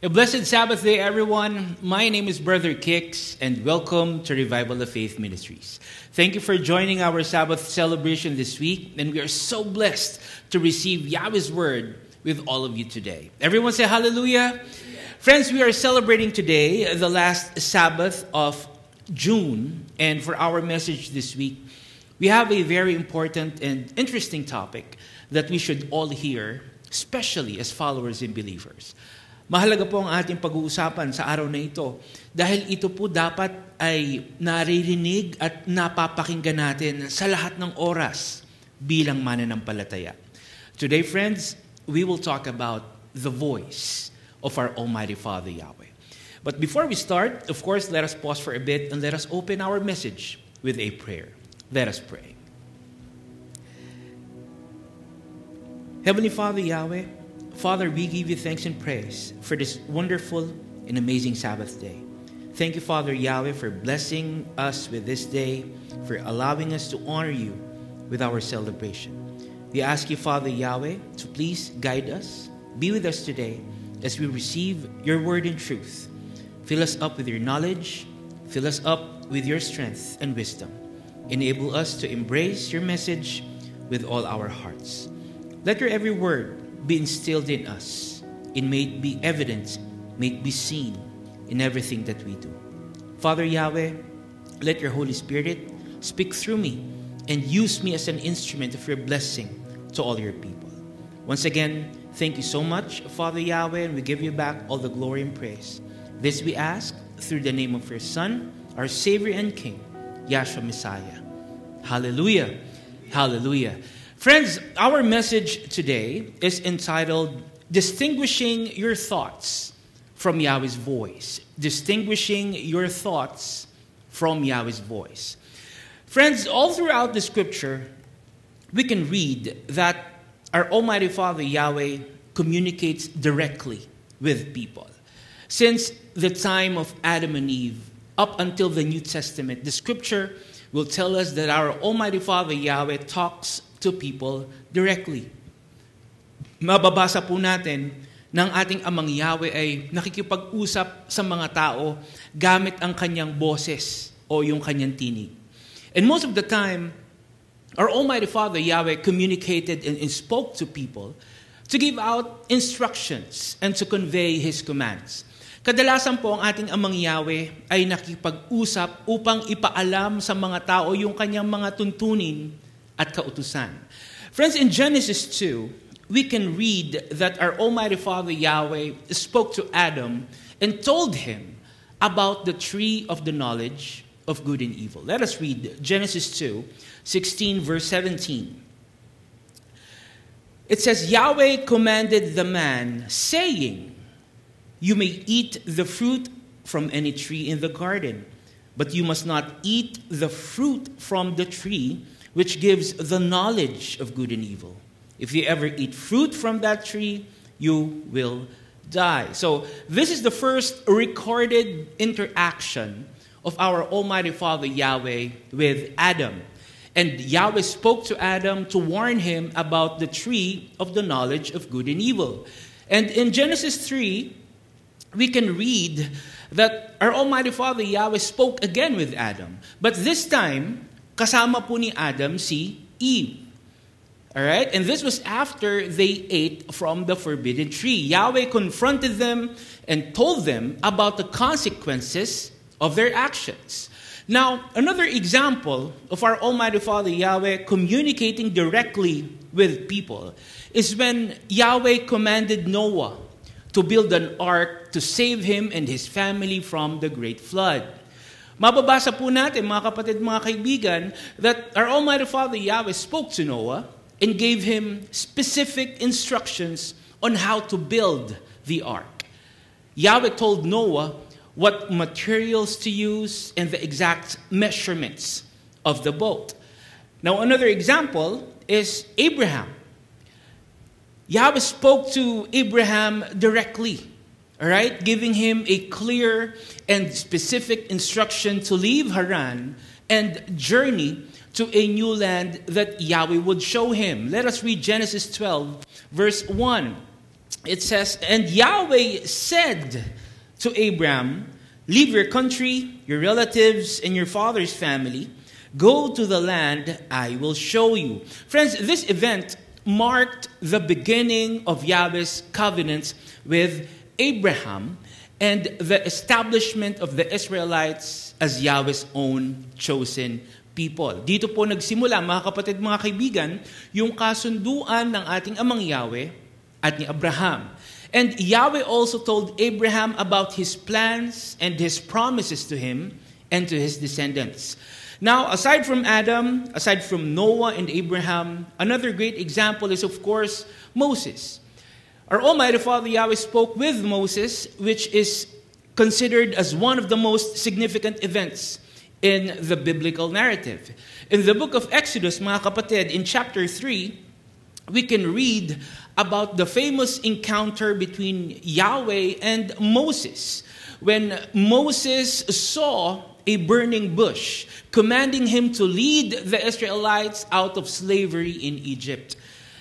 A blessed Sabbath day, everyone. My name is Brother Kix, and welcome to Revival of Faith Ministries. Thank you for joining our Sabbath celebration this week, and we are so blessed to receive Yahweh's Word with all of you today. Everyone say hallelujah. Friends, we are celebrating today the last Sabbath of June, and for our message this week, we have a very important and interesting topic that we should all hear, especially as followers and believers. Mahalaga po ang ating pag-uusapan sa araw na ito dahil ito po dapat ay naririnig at napapakinggan natin sa lahat ng oras bilang mananampalataya. Today, friends, we will talk about the voice of our Almighty Father Yahweh. But before we start, of course, let us pause for a bit and let us open our message with a prayer. Let us pray. Heavenly Father Yahweh, Father, we give you thanks and praise for this wonderful and amazing Sabbath day. Thank you, Father Yahweh, for blessing us with this day, for allowing us to honor you with our celebration. We ask you, Father Yahweh, to please guide us, be with us today as we receive your word in truth. Fill us up with your knowledge, fill us up with your strength and wisdom. Enable us to embrace your message with all our hearts. Let your every word be instilled in us, and may it be evident, may it be seen in everything that we do. Father Yahweh, let your Holy Spirit speak through me and use me as an instrument of your blessing to all your people. Once again, thank you so much, Father Yahweh, and we give you back all the glory and praise. This we ask through the name of your Son, our Savior and King, Yahshua Messiah. Hallelujah. Hallelujah. Friends, our message today is entitled, Distinguishing Your Thoughts from Yahweh's Voice. Distinguishing Your Thoughts from Yahweh's Voice. Friends, all throughout the scripture, we can read that our Almighty Father Yahweh communicates directly with people. Since the time of Adam and Eve, up until the New Testament, the scripture will tell us that our Almighty Father Yahweh talks to people directly. Mababasa po natin ng ating Amang Yahweh ay nakikipag-usap sa mga tao gamit ang kanyang boses o yung kanyang tinig. And most of the time, our Almighty Father Yahweh communicated and spoke to people to give out instructions and to convey His commands. Kadalasan po ang ating Amang Yahweh ay nakikipag-usap upang ipaalam sa mga tao yung kanyang mga tuntunin at kautusan. Friends, in Genesis 2, we can read that our Almighty Father Yahweh spoke to Adam and told him about the tree of the knowledge of good and evil. Let us read Genesis 2, 16 verse 17. It says, Yahweh commanded the man, saying, You may eat the fruit from any tree in the garden, but you must not eat the fruit from the tree which gives the knowledge of good and evil. If you ever eat fruit from that tree, you will die. So this is the first recorded interaction of our Almighty Father Yahweh with Adam. And Yahweh spoke to Adam to warn him about the tree of the knowledge of good and evil. And in Genesis 3, we can read that our Almighty Father Yahweh spoke again with Adam. But this time, kasama po ni Adam si Eve. Alright? And this was after they ate from the forbidden tree. Yahweh confronted them and told them about the consequences of their actions. Now, another example of our Almighty Father Yahweh communicating directly with people is when Yahweh commanded Noah to build an ark to save him and his family from the great flood. Mababasa po natin, mga kapatid, mga kaibigan, that our Almighty Father Yahweh spoke to Noah and gave him specific instructions on how to build the ark. Yahweh told Noah what materials to use and the exact measurements of the boat. Now, another example is Abraham. Yahweh spoke to Abraham directly. All right, giving him a clear and specific instruction to leave Haran and journey to a new land that Yahweh would show him. Let us read Genesis 12, verse 1. it says, "And Yahweh said to Abram, leave your country, your relatives, and your father's family. Go to the land I will show you." Friends, this event marked the beginning of Yahweh's covenants with Abraham and the establishment of the Israelites as Yahweh's own chosen people. Dito po nagsimula, mga kapatid, mga kaibigan, yung kasunduan ng ating amang Yahweh at ni Abraham. And Yahweh also told Abraham about his plans and his promises to him and to his descendants. Now, aside from Adam, aside from Noah and Abraham, another great example is, of course, Moses. Our Almighty Father Yahweh spoke with Moses, which is considered as one of the most significant events in the biblical narrative. In the book of Exodus, mga kapatid, in chapter 3, we can read about the famous encounter between Yahweh and Moses, when Moses saw a burning bush, commanding him to lead the Israelites out of slavery in Egypt.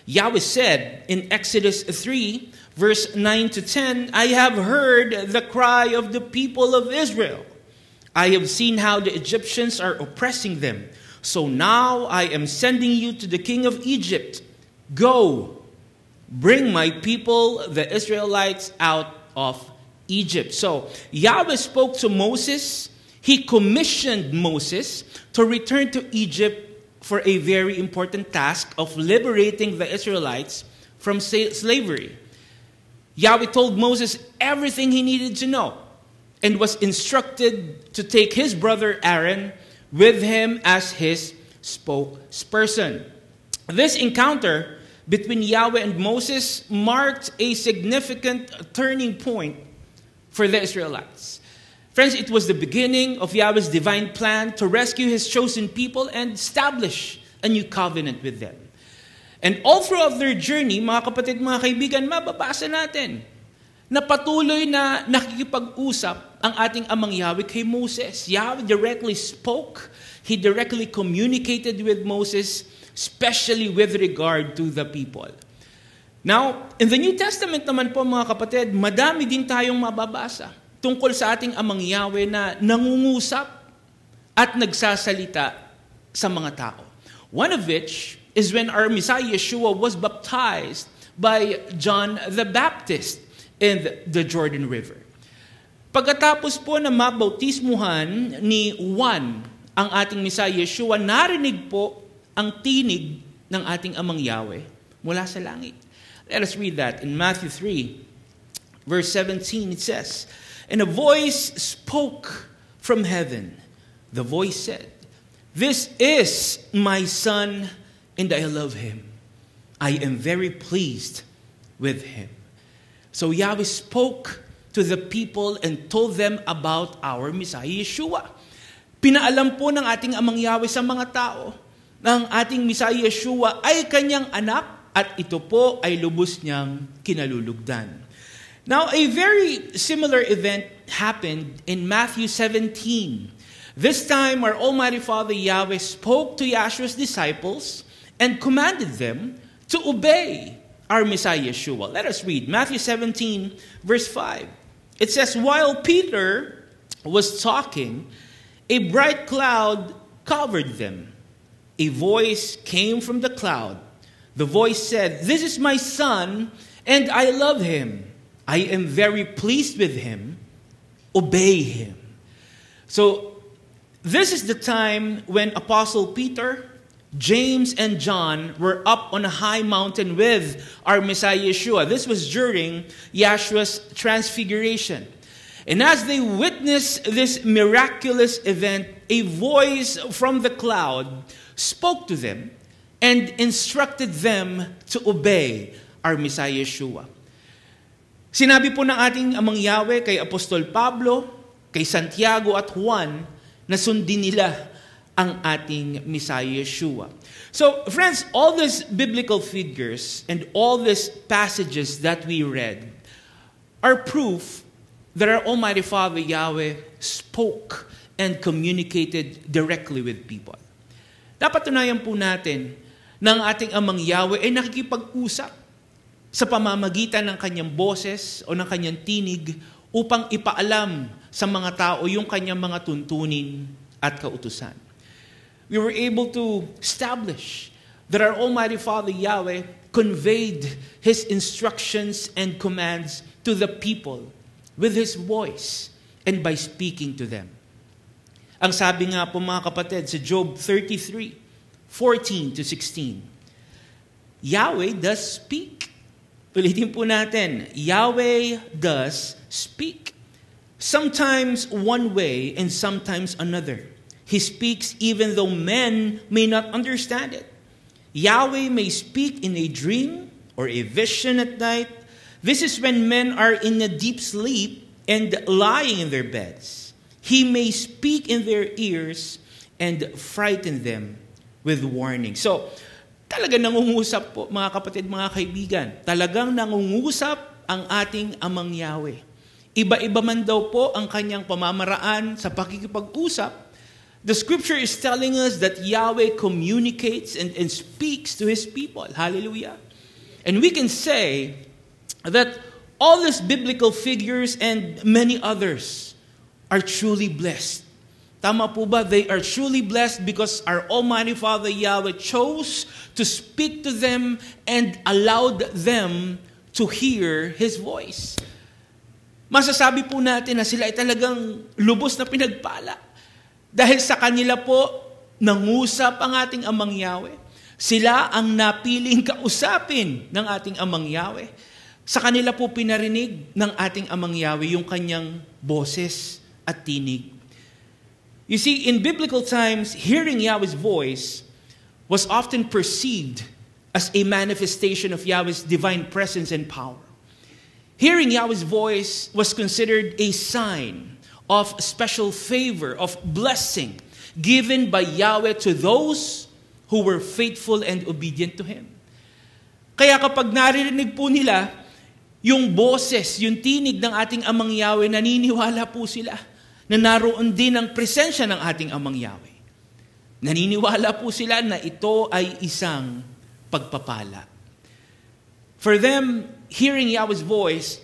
Yahweh said in Exodus 3, verse 9 to 10, "I have heard the cry of the people of Israel. I have seen how the Egyptians are oppressing them. So now I am sending you to the king of Egypt. Go, bring my people, the Israelites, out of Egypt." So Yahweh spoke to Moses. He commissioned Moses to return to Egypt for a very important task of liberating the Israelites from slavery. Yahweh told Moses everything he needed to know and was instructed to take his brother Aaron with him as his spokesperson. This encounter between Yahweh and Moses marked a significant turning point for the Israelites. Friends, it was the beginning of Yahweh's divine plan to rescue his chosen people and establish a new covenant with them. And all throughout their journey, mga kapatid, mga kaibigan, mababasa natin na patuloy na nakikipag-usap ang ating amang Yahweh kay Moses. Yahweh directly spoke. He directly communicated with Moses, especially with regard to the people. Now, in the New Testament naman po, mga kapatid, madami din tayong mababasa tungkol sa ating amang Yahweh na nangungusap at nagsasalita sa mga tao. One of which is when our Messiah Yeshua was baptized by John the Baptist in the Jordan River. Pagkatapos po na mabautismuhan ni Juan ang ating Messiah Yeshua, narinig po ang tinig ng ating amang Yahweh mula sa langit. Let us read that in Matthew 3, verse 17. It says, "And a voice spoke from heaven. The voice said, 'This is my son, and I love him. I am very pleased with him.'" So Yahweh spoke to the people and told them about our Messiah Yeshua. Pinaalam po ng ating amang Yahweh sa mga tao na ang ating Messiah Yeshua ay kanyang anak at ito po ay lubos niyang kinalulugdan. Now, a very similar event happened in Matthew 17. This time, our Almighty Father Yahweh spoke to Yahshua's disciples and commanded them to obey our Messiah Yeshua. Let us read Matthew 17, verse 5. It says, "While Peter was talking, a bright cloud covered them. A voice came from the cloud. The voice said, 'This is my son, and I love him. I am very pleased with him. Obey him.'" So, this is the time when Apostle Peter, James, and John were up on a high mountain with our Messiah Yeshua. This was during Yahshua's transfiguration. And as they witnessed this miraculous event, a voice from the cloud spoke to them and instructed them to obey our Messiah Yeshua. Sinabi po ng ating amang Yahweh kay Apostol Pablo, kay Santiago at Juan, na sundin nila ang ating Messiah Yeshua. So, friends, all these biblical figures and all these passages that we read are proof that our Almighty Father Yahweh spoke and communicated directly with people. Dapat tunayan po natin na ang ating amang Yahweh ay nakikipag-usap sa pamamagitan ng kanyang boses o ng kanyang tinig upang ipaalam sa mga tao yung kanyang mga tuntunin at kautusan. We were able to establish that our Almighty Father Yahweh conveyed His instructions and commands to the people with His voice and by speaking to them. Ang sabi nga po mga kapatid sa Job 33:14-16, Yahweh does speak. Ulitin po natin, Yahweh does speak. Sometimes one way and sometimes another. He speaks even though men may not understand it. Yahweh may speak in a dream or a vision at night. This is when men are in a deep sleep and lying in their beds. He may speak in their ears and frighten them with warning. So, talagang nangungusap po mga kapatid, mga kaibigan. Talagang nangungusap ang ating Amang Yahweh. Iba-iba man daw po ang kanyang pamamaraan sa pakikipag-usap. The scripture is telling us that Yahweh communicates and speaks to His people. Hallelujah. And we can say that all these biblical figures and many others are truly blessed. Tama po ba? They are truly blessed because our Almighty Father Yahweh chose to speak to them and allowed them to hear His voice. Masasabi po natin na sila ay talagang lubos na pinagpala. Dahil sa kanila po, nangusap ang ating Amang Yahweh. Sila ang napiling kausapin ng ating Amang Yahweh. Sa kanila po pinarinig ng ating Amang Yahweh yung kanyang boses at tinig. You see, in biblical times, hearing Yahweh's voice was often perceived as a manifestation of Yahweh's divine presence and power. Hearing Yahweh's voice was considered a sign of special favor, of blessing given by Yahweh to those who were faithful and obedient to Him. Kaya kapag naririnig po nila yung boses, yung tinig ng ating Amang Yahweh, naniniwala po sila na naroon din ang presensya ng ating Amang Yahweh. Naniniwala po sila na ito ay isang pagpapala. For them, hearing Yahweh's voice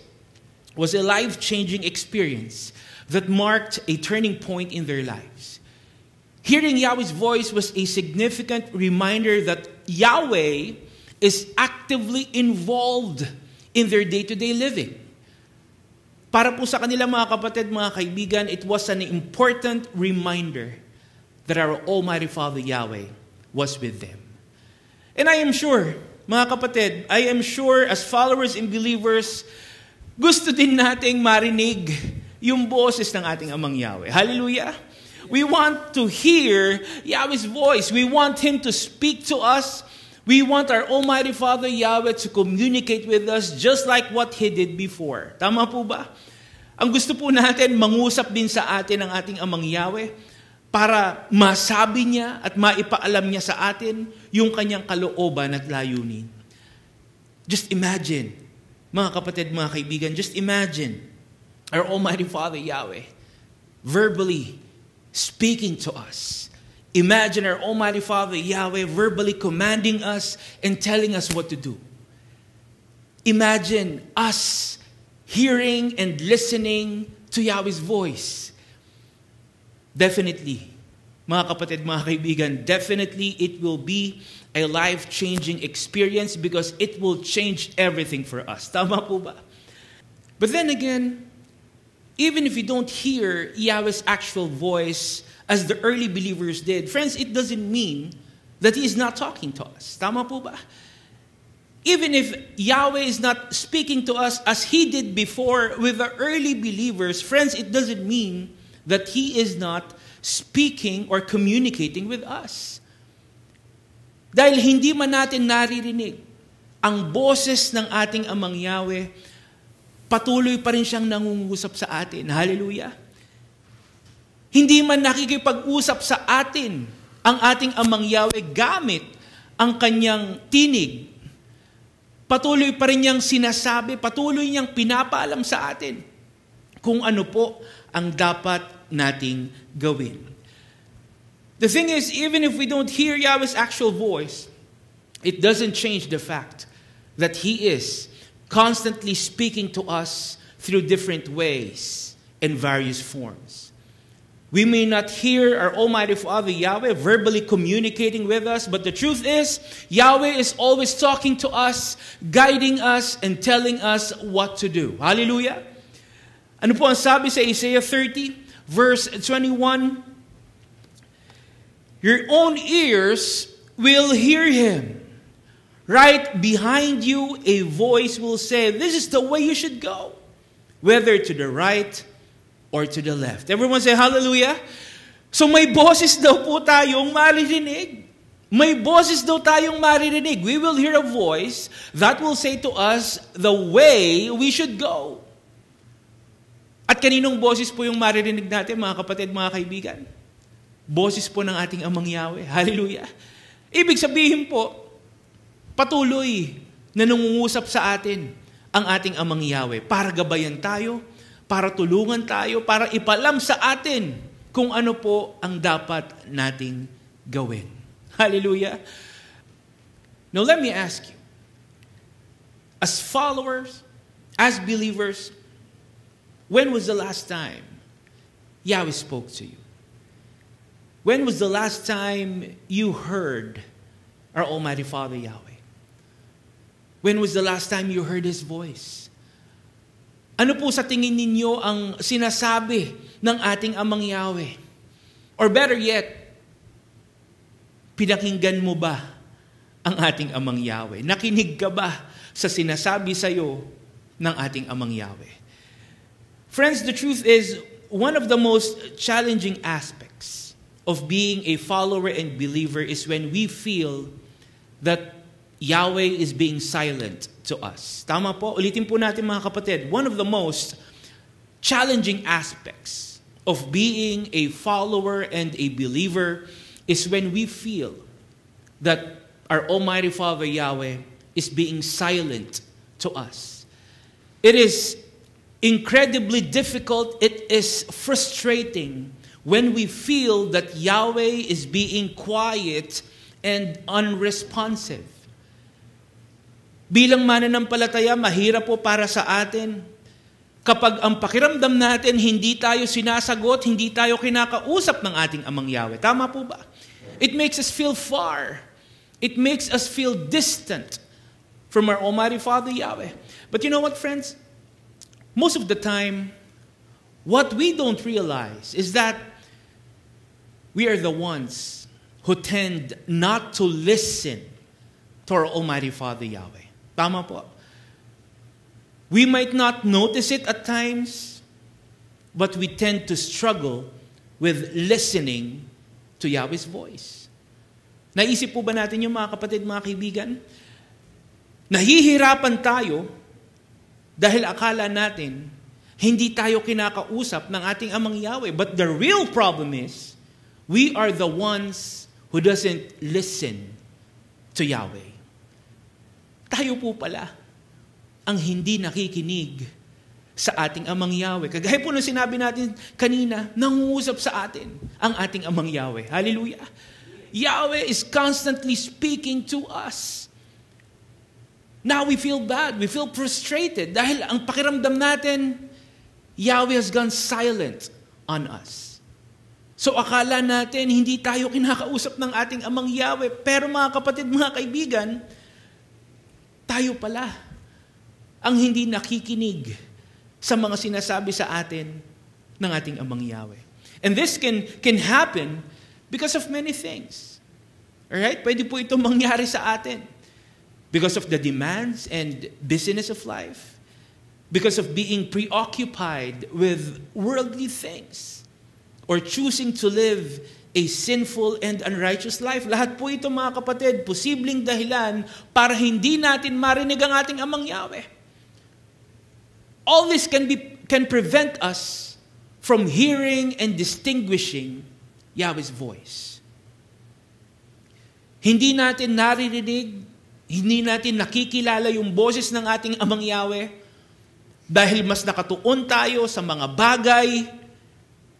was a life-changing experience that marked a turning point in their lives. Hearing Yahweh's voice was a significant reminder that Yahweh is actively involved in their day-to-day living. Para po sa kanila mga kapatid, mga kaibigan, it was an important reminder that our Almighty Father Yahweh was with them. And I am sure, mga kapatid, I am sure as followers and believers, gusto din nating marinig yung boses ng ating Amang Yahweh. Hallelujah! We want to hear Yahweh's voice. We want Him to speak to us. We want our Almighty Father Yahweh to communicate with us just like what He did before. Tama po ba? Ang gusto po natin, mangusap din sa atin ang ating Amang Yahweh para masabi niya at maipaalam niya sa atin yung kanyang kalooban at layunin. Just imagine, mga kapatid, mga kaibigan, just imagine our Almighty Father Yahweh verbally speaking to us. Imagine our Almighty Father Yahweh verbally commanding us and telling us what to do. Imagine us hearing and listening to Yahweh's voice. Definitely, mga kapatid, mga kaibigan, definitely it will be a life-changing experience because it will change everything for us. Tama po ba? But then again, even if you don't hear Yahweh's actual voice as the early believers did, friends, it doesn't mean that He is not talking to us. Tama po ba? Even if Yahweh is not speaking to us as He did before with the early believers, friends, it doesn't mean that He is not speaking or communicating with us. Dahil hindi man natin naririnig ang boses ng ating Amang Yahweh, patuloy pa rin siyang nangungusap sa atin. Hallelujah! Hindi man nakikipag-usap sa atin ang ating Amang Yahweh gamit ang kanyang tinig. Patuloy pa rin niyang sinasabi, patuloy niyang pinapaalam sa atin kung ano po ang dapat nating gawin. The thing is, even if we don't hear Yahweh's actual voice, it doesn't change the fact that He is constantly speaking to us through different ways and various forms. We may not hear our Almighty Father Yahweh verbally communicating with us, but the truth is, Yahweh is always talking to us, guiding us, and telling us what to do. Hallelujah! Ano po ang sabi sa Isaiah 30, verse 21? Your own ears will hear Him. Right behind you, a voice will say, this is the way you should go, whether to the right or to the left. Everyone say hallelujah. So may boses daw po tayong maririnig. May boses daw tayong maririnig. We will hear a voice that will say to us the way we should go. At kaninong boses po yung maririnig natin, mga kapatid, mga kaibigan? Boses po ng ating Amang Yahweh. Hallelujah. Ibig sabihin po, patuloy na nangungusap sa atin ang ating Amang Yahweh para gabayan tayo, para tulungan tayo, para ipalam sa atin kung ano po ang dapat nating gawin. Hallelujah. Now let me ask you, as followers, as believers, when was the last time Yahweh spoke to you? When was the last time you heard our Almighty Father Yahweh? When was the last time you heard His voice? Ano po sa tingin ninyo ang sinasabi ng ating Amang Yahweh? Or better yet, pinakinggan mo ba ang ating Amang Yahweh? Nakinig ka ba sa sinasabi sa iyo ng ating Amang Yahweh? Friends, the truth is, one of the most challenging aspects of being a follower and believer is when we feel that Yahweh is being silent to us. Tama po? Ulitin po natin mga kapatid. One of the most challenging aspects of being a follower and a believer is when we feel that our Almighty Father Yahweh is being silent to us. It is incredibly difficult. It is frustrating when we feel that Yahweh is being quiet and unresponsive. Bilang mananampalataya, mahirap po para sa atin kapag ang pakiramdam natin hindi tayo sinasagot, hindi tayo kinakausap ng ating Amang Yahweh. Tama po ba? It makes us feel far. It makes us feel distant from our Almighty Father Yahweh. But you know what, friends? Most of the time, what we don't realize is that we are the ones who tend not to listen to our Almighty Father Yahweh. Tama po. We might not notice it at times, but we tend to struggle with listening to Yahweh's voice. Naisip po ba natin yung mga kapatid, mga kaibigan? Nahihirapan tayo dahil akala natin hindi tayo kinakausap ng ating Amang Yahweh. But the real problem is, we are the ones who doesn't listen to Yahweh. Tayo po pala ang hindi nakikinig sa ating Amang Yahweh. Kagaya po nung sinabi natin kanina, nangungusap sa atin ang ating Amang Yahweh. Hallelujah! Yahweh is constantly speaking to us. Now we feel bad. We feel frustrated dahil ang pakiramdam natin, Yahweh has gone silent on us. So akala natin hindi tayo kinakausap ng ating Amang Yahweh. Pero mga kapatid, mga kaibigan, tayo pala ang hindi nakikinig sa mga sinasabi sa atin ng ating Amang Yahweh. And this can happen because of many things. Alright? Pwede po ito mangyari sa atin. Because of the demands and busyness of life. Because of being preoccupied with worldly things. Or choosing to live a sinful and unrighteous life. Lahat po ito, mga kapatid, posibleng dahilan para hindi natin marinig ang ating Amang Yahweh. All this can prevent us from hearing and distinguishing Yahweh's voice. Hindi natin naririnig, hindi natin nakikilala yung boses ng ating Amang Yahweh dahil mas nakatuon tayo sa mga bagay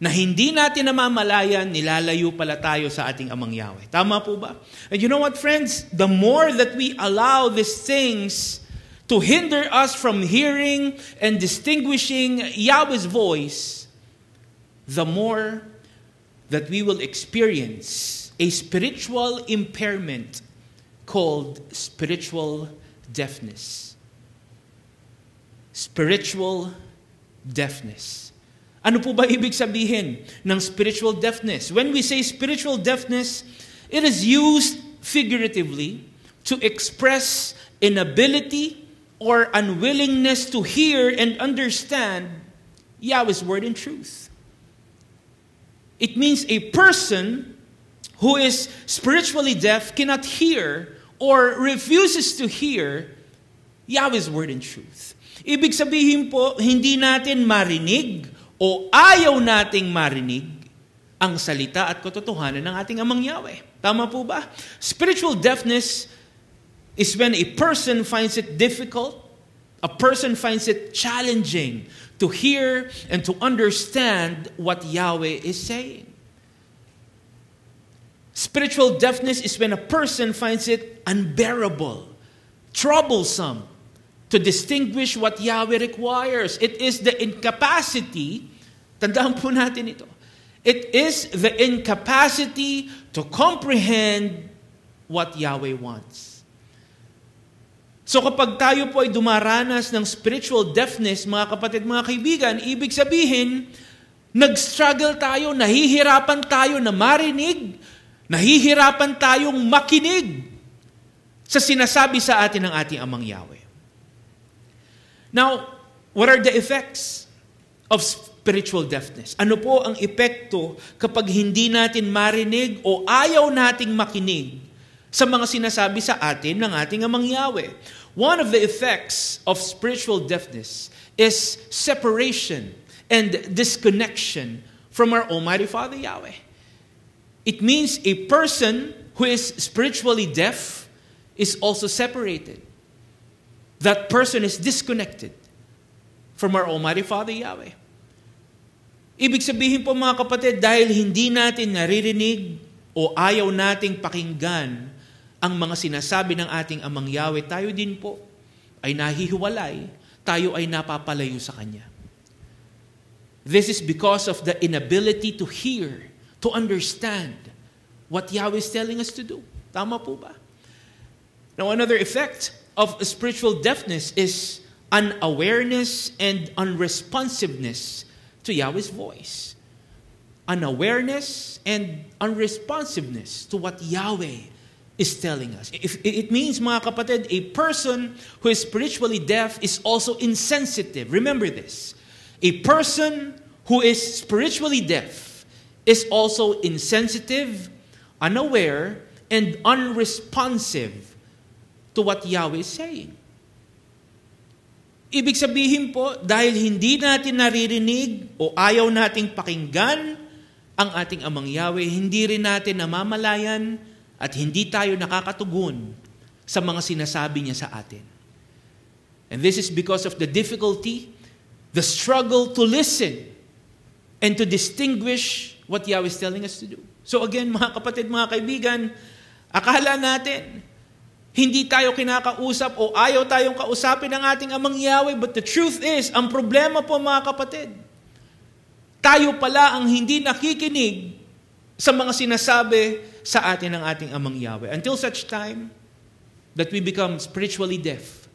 na hindi natin namamalayan, nilalayo pala tayo sa ating Amang Yahweh. Tama po ba? And you know what, friends? The more that we allow these things to hinder us from hearing and distinguishing Yahweh's voice, the more that we will experience a spiritual impairment called spiritual deafness. Spiritual deafness. Ano po ba ibig sabihin ng spiritual deafness? When we say spiritual deafness, it is used figuratively to express inability or unwillingness to hear and understand Yahweh's word and truth. It means a person who is spiritually deaf cannot hear or refuses to hear Yahweh's word and truth. Ibig sabihin po, hindi natin marinig o ayaw nating marinig ang salita at katotohanan ng ating Amang Yahweh. Tama po ba? Spiritual deafness is when a person finds it difficult, a person finds it challenging to hear and to understand what Yahweh is saying. Spiritual deafness is when a person finds it unbearable, troublesome to distinguish what Yahweh requires. It is the incapacity, tandaan po natin ito, it is the incapacity to comprehend what Yahweh wants. So kapag tayo po ay dumaranas ng spiritual deafness, mga kapatid, mga kaibigan, ibig sabihin, nag-struggle tayo, nahihirapan tayo na marinig, nahihirapan tayong makinig sa sinasabi sa atin ng ating Amang Yahweh. Now, what are the effects of spiritual deafness? Ano po ang epekto kapag hindi natin marinig o ayaw nating makinig sa mga sinasabi sa atin ng ating Amang Yahweh? One of the effects of spiritual deafness is separation and disconnection from our Almighty Father Yahweh. It means a person who is spiritually deaf is also separated. That person is disconnected from our Almighty Father Yahweh. Ibig sabihin po mga kapatid, dahil hindi natin naririnig o ayaw nating pakinggan ang mga sinasabi ng ating Amang Yahweh, tayo din po ay nahihiwalay, tayo ay napapalayo sa Kanya. This is because of the inability to hear, to understand what Yahweh is telling us to do. Tama po ba? Now, another effect of spiritual deafness is unawareness and unresponsiveness to Yahweh's voice. Unawareness and unresponsiveness to what Yahweh is telling us. It means, mga kapatid, a person who is spiritually deaf is also insensitive. Remember this. A person who is spiritually deaf is also insensitive, unaware, and unresponsive to what Yahweh is saying. Ibig sabihin po, dahil hindi natin naririnig o ayaw nating pakinggan ang ating Amang Yahweh, hindi rin natin namamalayan at hindi tayo nakakatugon sa mga sinasabi niya sa atin. And this is because of the difficulty, the struggle to listen and to distinguish what Yahweh is telling us to do. So again, mga kapatid, mga kaibigan, akala natin, hindi tayo kinakausap o ayaw tayong kausapin ng ating Amang Yahweh. But the truth is, ang problema po mga kapatid, tayo pala ang hindi nakikinig sa mga sinasabi sa atin ng ating Amang Yahweh. Until such time that we become spiritually deaf.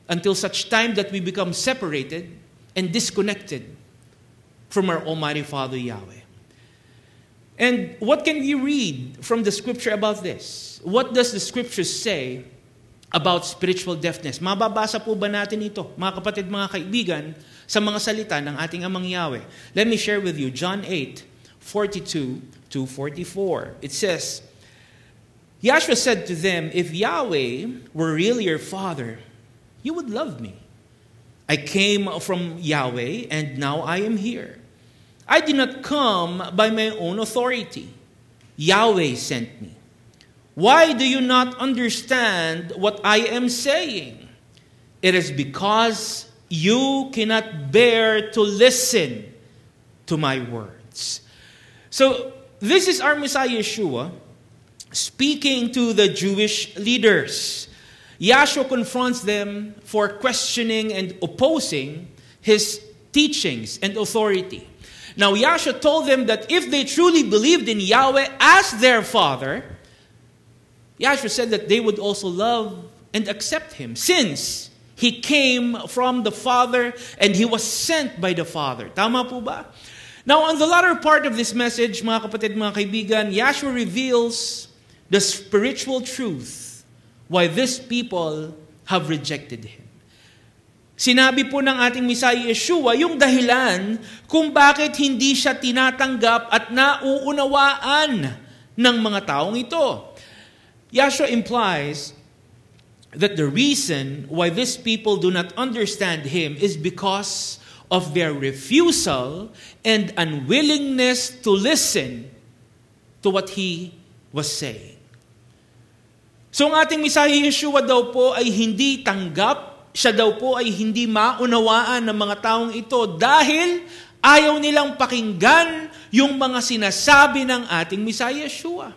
Until such time that we become separated and disconnected from our Almighty Father Yahweh. And what can we read from the scripture about this? What does the scripture say about spiritual deafness? Mababasa po ba natin ito, mga kapatid, mga kaibigan, sa mga salita ng ating Amang Yahweh? Let me share with you John 8:42-44. It says, Yahshua said to them, if Yahweh were really your Father, you would love me. I came from Yahweh, and now I am here. I did not come by my own authority. Yahweh sent me. Why do you not understand what I am saying? It is because you cannot bear to listen to my words. So, this is our Messiah Yeshua speaking to the Jewish leaders. Yahshua confronts them for questioning and opposing his teachings and authority. Now, Yahshua told them that if they truly believed in Yahweh as their Father, Yahshua said that they would also love and accept Him, since He came from the Father and He was sent by the Father. Tama po ba? Now, on the latter part of this message, mga kapatid, mga kaibigan, Yahshua reveals the spiritual truth why these people have rejected Him. Sinabi po ng ating Messiah Yeshua yung dahilan kung bakit hindi siya tinatanggap at nauunawaan ng mga taong ito. Yahshua implies that the reason why these people do not understand Him is because of their refusal and unwillingness to listen to what He was saying. So ang ating Messiah Yeshua daw po ay hindi tanggap, siya daw po ay hindi maunawaan ng mga taong ito dahil ayaw nilang pakinggan yung mga sinasabi ng ating Messiah Yeshua.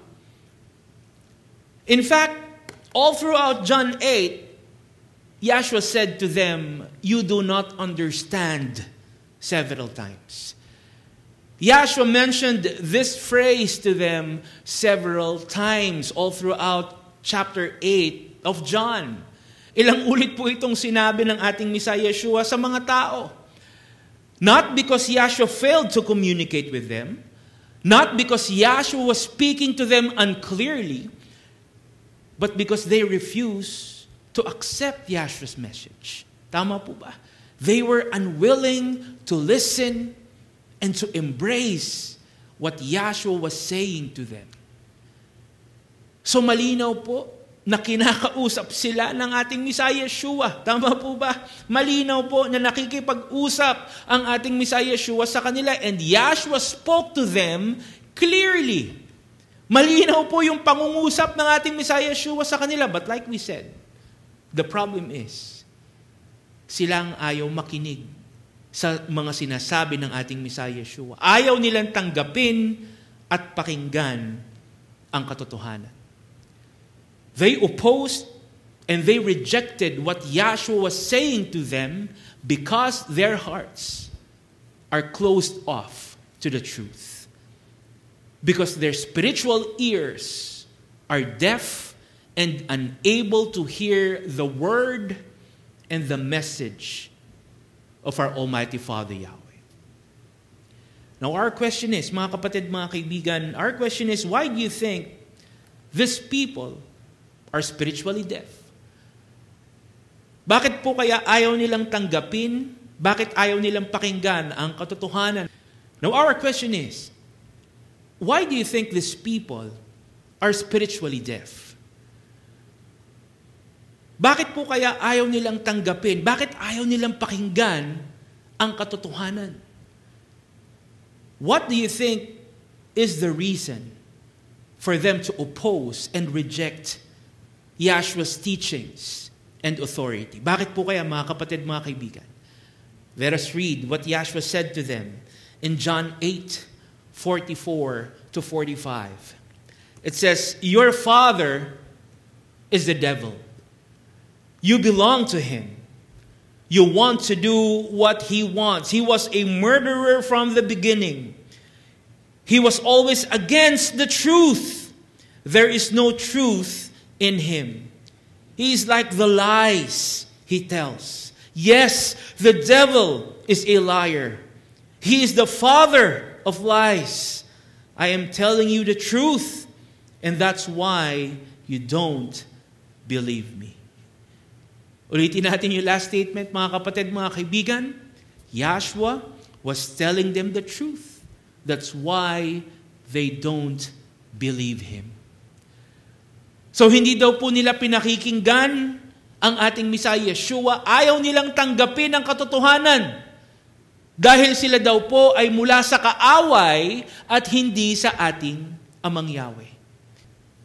In fact, all throughout John 8, Yahshua said to them, "You do not understand," several times. Yahshua mentioned this phrase to them several times all throughout chapter 8 of John. Ilang ulit po itong sinabi ng ating Messiah Yeshua sa mga tao. Not because Yahshua failed to communicate with them, not because Yahshua was speaking to them unclearly, but because they refused to accept Yahshua's message. Tama po ba? They were unwilling to listen and to embrace what Yahshua was saying to them. So malinaw po na kinakausap sila ng ating Messiah Yeshua. Tama po ba? Malinaw po na nakikipag-usap ang ating Messiah Yeshua sa kanila, and Yahshua spoke to them clearly. Malinaw po yung pangungusap ng ating Messiah Yeshua sa kanila. But like we said, the problem is, silang ayaw makinig sa mga sinasabi ng ating Messiah Yeshua. Ayaw nilang tanggapin at pakinggan ang katotohanan. They opposed and they rejected what Yahshua was saying to them because their hearts are closed off to the truth. Because their spiritual ears are deaf and unable to hear the word and the message of our Almighty Father Yahweh. Now our question is, mga kapatid, mga kaibigan, our question is, why do you think these people are spiritually deaf? Bakit po kaya ayaw nilang tanggapin? Bakit ayaw nilang pakinggan ang katotohanan? Now our question is, why do you think these people are spiritually deaf? Bakit po kaya ayaw nilang tanggapin? Bakit ayaw nilang pakinggan ang katotohanan? What do you think is the reason for them to oppose and reject Yahshua's teachings and authority? Bakit po kaya, mga kapatid, mga kaibigan? Let us read what Yahshua said to them in John 8:44 to 45. It says, "Your father is the devil. You belong to him. You want to do what he wants. He was a murderer from the beginning. He was always against the truth. There is no truth in him. He is like the lies he tells. Yes, the devil is a liar. He is the father of lies. I am telling you the truth, and that's why you don't believe me." Ulitin natin yung last statement, mga kapatid, mga kaibigan. Yahshua was telling them the truth. That's why they don't believe him. So hindi daw po nila pinakikinggan ang ating Messiah Yeshua. Ayaw nilang tanggapin ang katotohanan. Dahil sila daw po ay mula sa kaaway at hindi sa ating Amang Yahweh.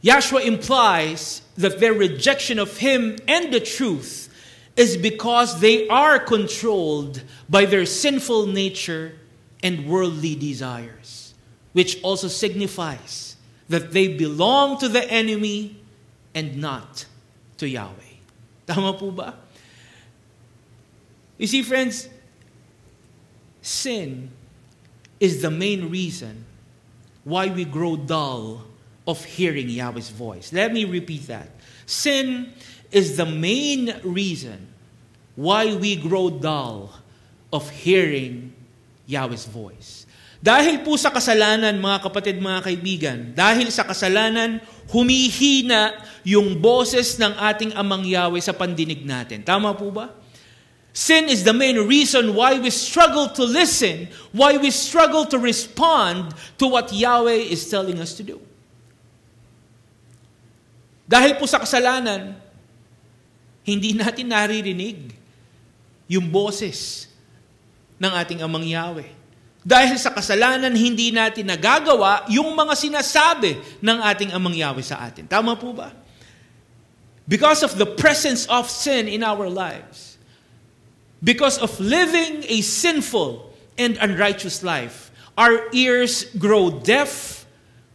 Yahshua implies that their rejection of him and the truth is because they are controlled by their sinful nature and worldly desires, which also signifies that they belong to the enemy and not to Yahweh. Tama po ba? You see, friends, sin is the main reason why we grow dull of hearing Yahweh's voice. Let me repeat that. Sin is the main reason why we grow dull of hearing Yahweh's voice. Dahil po sa kasalanan, mga kapatid, mga kaibigan, dahil sa kasalanan, humihina yung boses ng ating Amang Yahweh sa pandinig natin. Tama po ba? Sin is the main reason why we struggle to listen, why we struggle to respond to what Yahweh is telling us to do. Dahil po sa kasalanan, hindi natin naririnig yung boses ng ating Amang Yahweh. Dahil sa kasalanan, hindi natin nagagawa yung mga sinasabi ng ating Amang Yahweh sa atin. Tama po ba? Because of the presence of sin in our lives, because of living a sinful and unrighteous life, our ears grow deaf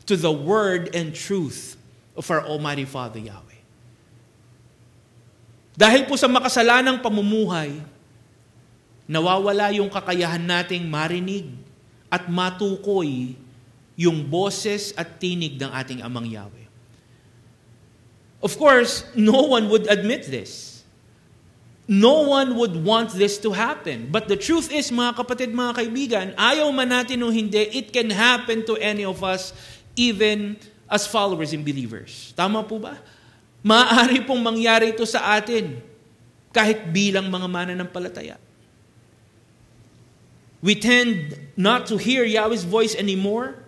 to the word and truth of our Almighty Father Yahweh. Dahil po sa makasalanang pamumuhay, nawawala yung kakayahan nating marinig at matukoy yung boses at tinig ng ating Amang Yahweh. Of course, no one would admit this. No one would want this to happen. But the truth is, mga kapatid, mga kaibigan, ayaw man natin o hindi, it can happen to any of us, even as followers and believers. Tama po ba? Maaari pong mangyari ito sa atin, kahit bilang mga mananampalataya. We tend not to hear Yahweh's voice anymore.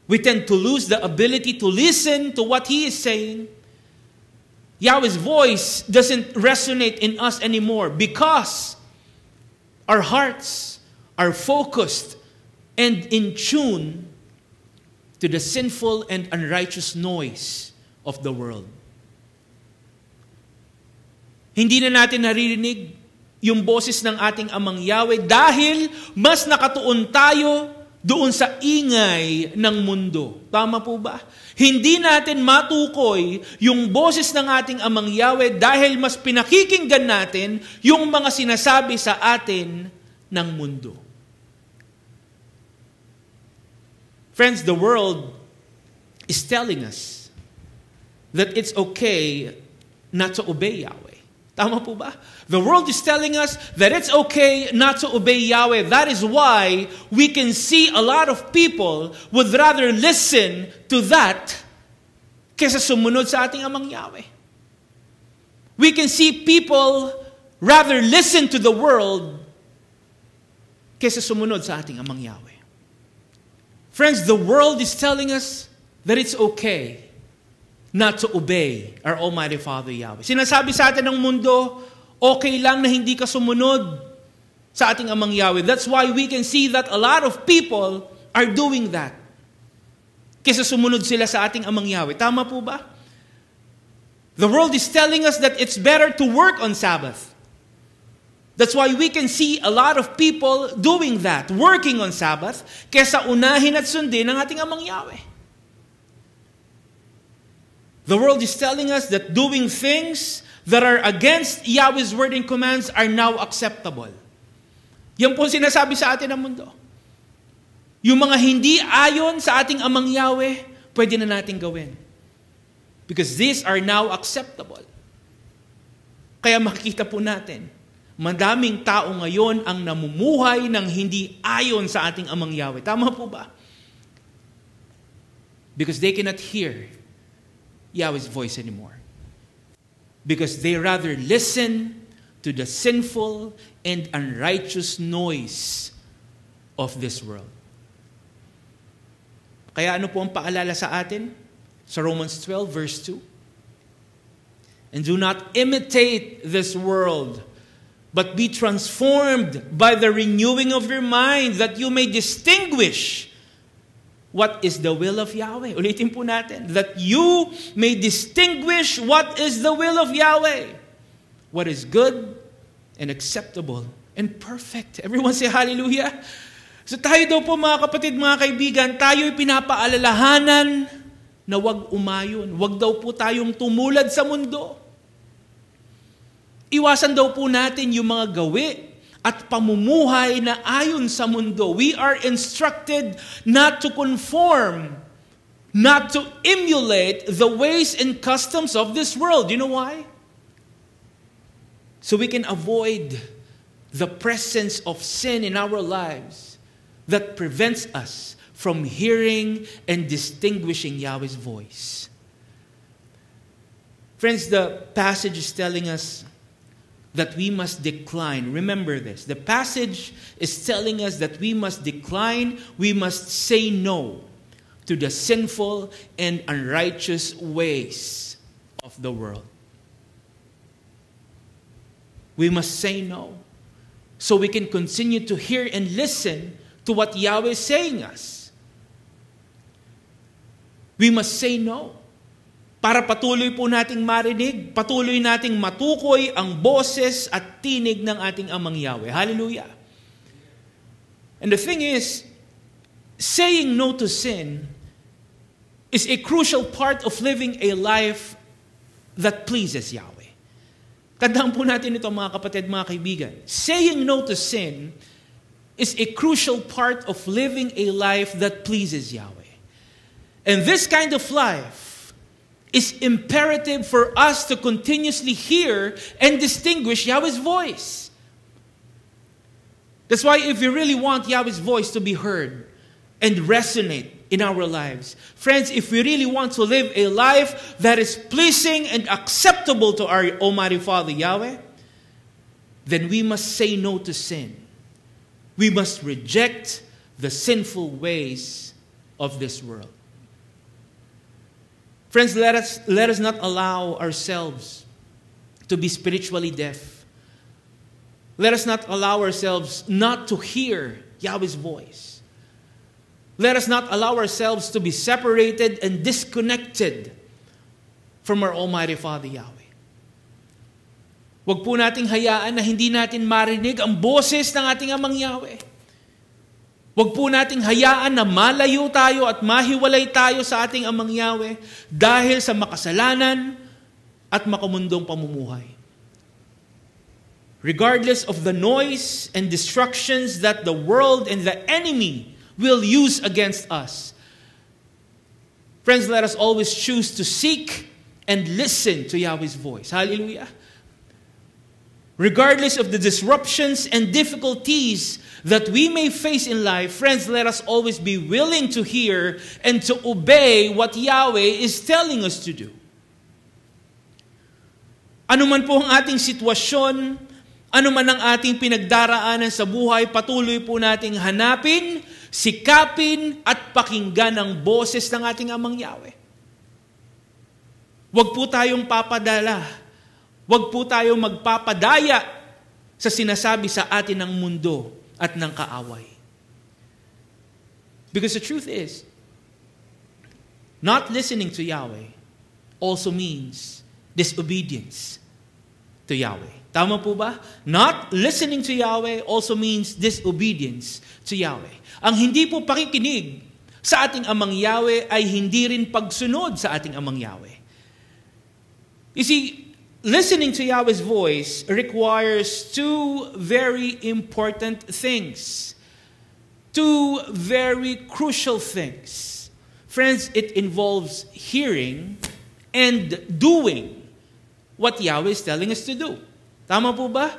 We tend to lose the ability to listen to what He is saying. Yahweh's voice doesn't resonate in us anymore because our hearts are focused and in tune to the sinful and unrighteous noise of the world. Hindi na natin naririnig yung boses ng ating Amang Yahweh dahil mas nakatuon tayo doon sa ingay ng mundo. Tama po ba? Hindi natin matukoy yung boses ng ating Amang Yahweh dahil mas pinakikinggan natin yung mga sinasabi sa atin ng mundo. Friends, the world is telling us that it's okay not to obey Yahweh. Tama po ba? The world is telling us that it's okay not to obey Yahweh. That is why we can see a lot of people would rather listen to that kaysa sumunod sa ating Amang Yahweh. We can see people rather listen to the world kaysa sumunod sa ating Amang Yahweh. Friends, the world is telling us that it's okay not to obey our Almighty Father Yahweh. Sinasabi sa atin ng mundo, okay lang na hindi ka sumunod sa ating Amang Yahweh. That's why we can see that a lot of people are doing that. Kesa sumunod sila sa ating Amang Yahweh. Tama po ba? The world is telling us that it's better to work on Sabbath. That's why we can see a lot of people doing that, working on Sabbath, kesa unahin at sundin ng ating Amang Yahweh. The world is telling us that doing things that are against Yahweh's word and commands are now acceptable. Yan po sinasabi sa atin ng mundo. Yung mga hindi ayon sa ating Amang Yahweh, pwede na natin gawin. Because these are now acceptable. Kaya makikita po natin, madaming tao ngayon ang namumuhay ng hindi ayon sa ating Amang Yahweh. Tama po ba? Because they cannot hear Yahweh's voice anymore. Because they rather listen to the sinful and unrighteous noise of this world. Kaya ano po ang paalala sa atin? Sa Romans 12 verse 2. And do not imitate this world, but be transformed by the renewing of your mind, that you may distinguish what is the will of Yahweh. Ulitin po natin. That you may distinguish what is the will of Yahweh. What is good and acceptable and perfect. Everyone say hallelujah. So tayo daw po mga kapatid, mga kaibigan, tayo'y pinapaalalahanan na wag umayon. Wag daw po tayong tumulad sa mundo. Iwasan daw po natin yung mga gawi at pamumuhay na ayon sa mundo. We are instructed not to conform, not to emulate the ways and customs of this world. You know why? So we can avoid the presence of sin in our lives that prevents us from hearing and distinguishing Yahweh's voice. Friends, the passage is telling us that we must decline. Remember this. The passage is telling us that we must decline, we must say no to the sinful and unrighteous ways of the world. We must say no so we can continue to hear and listen to what Yahweh is saying us. We must say no para patuloy po nating marinig, patuloy nating matukoy ang boses at tinig ng ating Amang Yahweh. Hallelujah. And the thing is, saying no to sin is a crucial part of living a life that pleases Yahweh. Tandaan po natin ito, mga kapatid, mga kaibigan. Saying no to sin is a crucial part of living a life that pleases Yahweh. And this kind of life is imperative for us to continuously hear and distinguish Yahweh's voice. That's why if you really want Yahweh's voice to be heard and resonate in our lives, friends, if we really want to live a life that is pleasing and acceptable to our Almighty Father Yahweh, then we must say no to sin. We must reject the sinful ways of this world. Friends, let us not allow ourselves to be spiritually deaf. Let us not allow ourselves not to hear Yahweh's voice. Let us not allow ourselves to be separated and disconnected from our Almighty Father Yahweh. Huwag po nating hayaan na hindi natin marinig ang boses ng ating Amang Yahweh. Huwag po nating hayaan na malayo tayo at mahiwalay tayo sa ating Amang Yahweh dahil sa makasalanan at makamundong pamumuhay. Regardless of the noise and distractions that the world and the enemy will use against us, friends, let us always choose to seek and listen to Yahweh's voice. Hallelujah. Regardless of the disruptions and difficulties that we may face in life, friends, let us always be willing to hear and to obey what Yahweh is telling us to do. Ano man po ang ating sitwasyon, ano man ang ating pinagdaraanan sa buhay, patuloy po nating hanapin, sikapin at pakinggan ang boses ng ating Amang Yahweh. Huwag po tayong papadala. Huwag po tayong magpapadaya sa sinasabi sa atin ng mundo at ng kaaway. Because the truth is, not listening to Yahweh also means disobedience to Yahweh. Tama po ba? Not listening to Yahweh also means disobedience to Yahweh. Ang hindi po pakikinig sa ating Amang Yahweh ay hindi rin pagsunod sa ating Amang Yahweh. You see, listening to Yahweh's voice requires two very important things. Two very crucial things. Friends, it involves hearing and doing what Yahweh is telling us to do. Tama po ba?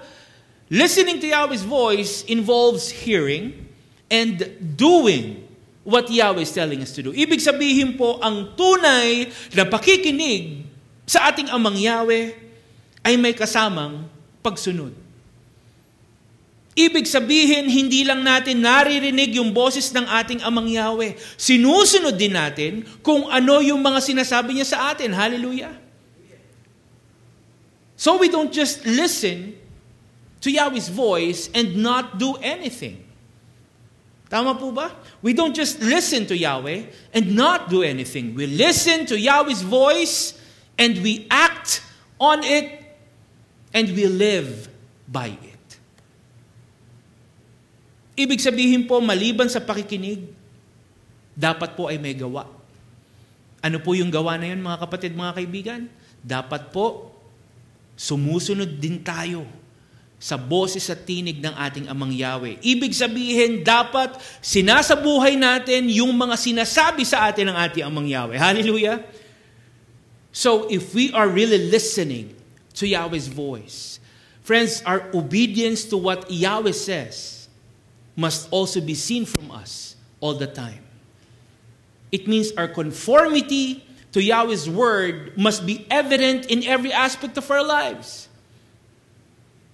Listening to Yahweh's voice involves hearing and doing what Yahweh is telling us to do. Ibig sabihin po, ang tunay na pakikinig sa ating Amang Yahweh ay may kasamang pagsunod. Ibig sabihin, hindi lang natin naririnig yung boses ng ating Amang Yahweh. Sinusunod din natin kung ano yung mga sinasabi niya sa atin. Hallelujah! So we don't just listen to Yahweh's voice and not do anything. Tama po ba? We don't just listen to Yahweh and not do anything. We listen to Yahweh's voice and we act on it and we live by it. Ibig sabihin po, maliban sa pakikinig, dapat po ay may gawa. Ano po yung gawa na yun, mga kapatid, mga kaibigan? Dapat po sumusunod din tayo sa boses at tinig ng ating Amang Yahweh. Ibig sabihin, dapat sinasabuhay natin yung mga sinasabi sa atin ng ating Amang Yahweh. Hallelujah! So, if we are really listening to Yahweh's voice, friends, our obedience to what Yahweh says must also be seen from us all the time. It means our conformity to Yahweh's word must be evident in every aspect of our lives.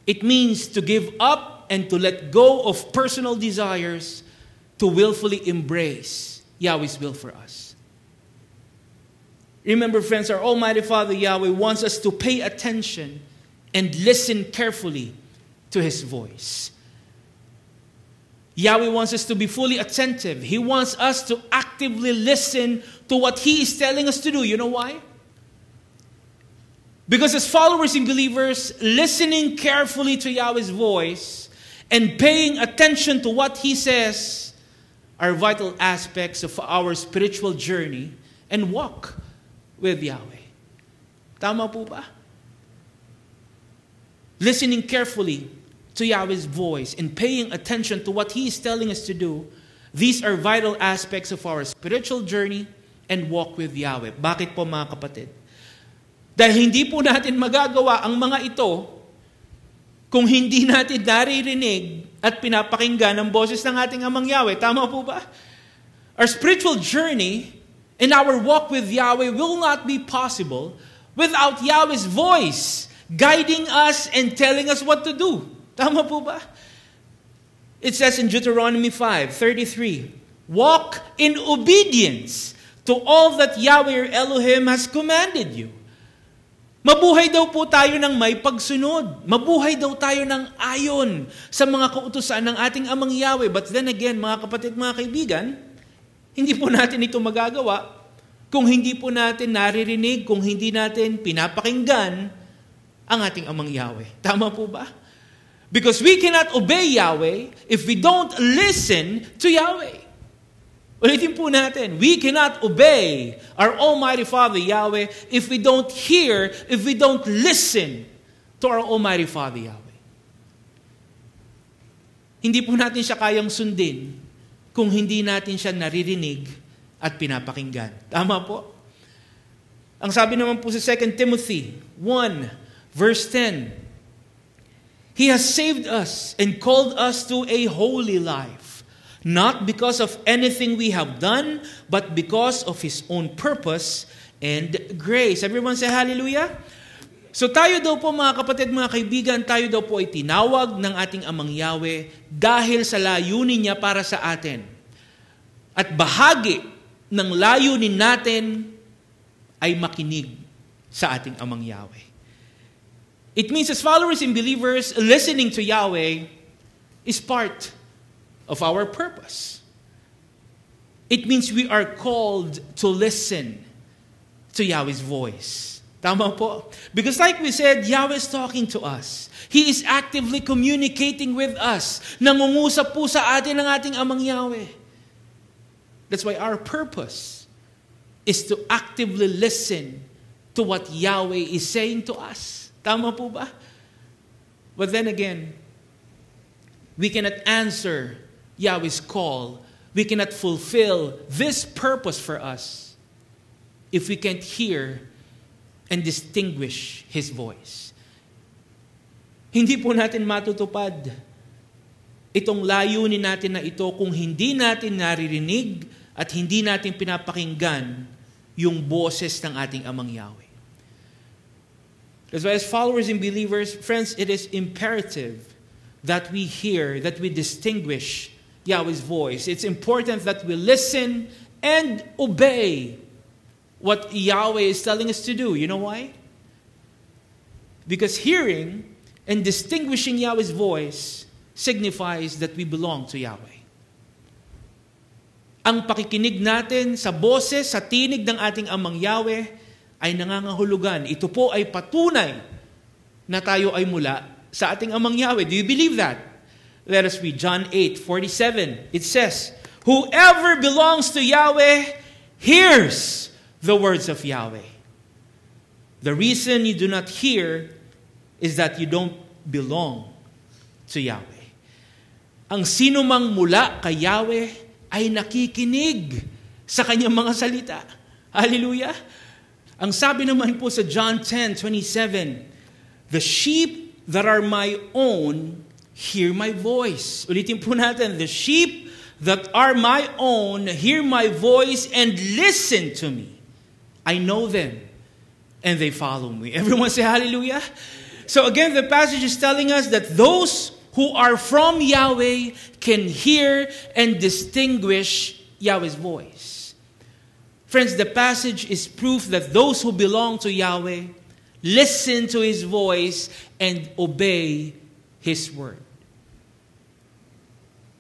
It means to give up and to let go of personal desires to willfully embrace Yahweh's will for us. Remember, friends, our Almighty Father Yahweh wants us to pay attention and listen carefully to His voice. Yahweh wants us to be fully attentive. He wants us to actively listen to what He is telling us to do. You know why? Because as followers and believers, listening carefully to Yahweh's voice and paying attention to what He says are vital aspects of our spiritual journey and walk with Yahweh. Tama po ba? Listening carefully to Yahweh's voice and paying attention to what He is telling us to do, these are vital aspects of our spiritual journey and walk with Yahweh. Bakit po, mga kapatid? Dahil hindi po natin magagawa ang mga ito kung hindi natin naririnig at pinapakinggan ang boses ng ating Amang Yahweh. Tama po ba? Our spiritual journey and our walk with Yahweh will not be possible without Yahweh's voice guiding us and telling us what to do. Tama po ba? It says in Deuteronomy 5:33, walk in obedience to all that Yahweh your Elohim has commanded you. Mabuhay daw po tayo ng may pagsunod. Mabuhay daw tayo ng ayon sa mga kautusan ng ating Amang Yahweh. But then again, mga kapatid, mga kaibigan, hindi po natin ito magagawa kung hindi po natin naririnig, kung hindi natin pinapakinggan ang ating Amang Yahweh. Tama po ba? Because we cannot obey Yahweh if we don't listen to Yahweh. Ulitin po natin, we cannot obey our Almighty Father Yahweh if we don't hear, if we don't listen to our Almighty Father Yahweh. Hindi po natin siya kayang sundin kung hindi natin siya naririnig at pinapakinggan. Tama po? Ang sabi naman po sa 2 Timothy 1, verse 10, He has saved us and called us to a holy life. Not because of anything we have done, but because of His own purpose and grace. Everyone say hallelujah? So tayo daw po, mga kapatid, mga kaibigan, tayo daw po ay tinawag ng ating Amang Yahweh dahil sa layunin niya para sa atin. At bahagi ng layunin natin ay makinig sa ating Amang Yahweh. It means as followers and believers, listening to Yahweh is part of our purpose. It means we are called to listen to Yahweh's voice. Tama po? Because like we said, Yahweh is talking to us. He is actively communicating with us. Nangungusap po sa atin ng ating Amang Yahweh. That's why our purpose is to actively listen to what Yahweh is saying to us. Tama po ba? But then again, we cannot answer Yahweh's call. We cannot fulfill this purpose for us if we can't hear and distinguish His voice. Hindi po natin matutupad itong layunin natin na ito kung hindi natin naririnig at hindi natin pinapakinggan yung boses ng ating Amang Yahweh. That's why as followers and believers, friends, it is imperative that we hear, that we distinguish Yahweh's voice. It's important that we listen and obey what Yahweh is telling us to do. You know why? Because hearing and distinguishing Yahweh's voice signifies that we belong to Yahweh. Ang pakikinig natin sa boses, sa tinig ng ating Amang Yahweh ay nangangahulugan. Ito po ay patunay na tayo ay mula sa ating Amang Yahweh. Do you believe that? Let us read John 8:47. It says, whoever belongs to Yahweh hears the words of Yahweh. The reason you do not hear is that you don't belong to Yahweh. Ang sino mang mula kay Yahweh ay nakikinig sa kanyang mga salita. Hallelujah! Ang sabi naman po sa John 10:27, the sheep that are my own hear my voice. Ulitin po natin, the sheep that are my own hear my voice and listen to me. I know them and they follow me. Everyone say hallelujah. So again, the passage is telling us that those who are from Yahweh can hear and distinguish Yahweh's voice. Friends, the passage is proof that those who belong to Yahweh listen to His voice and obey His word.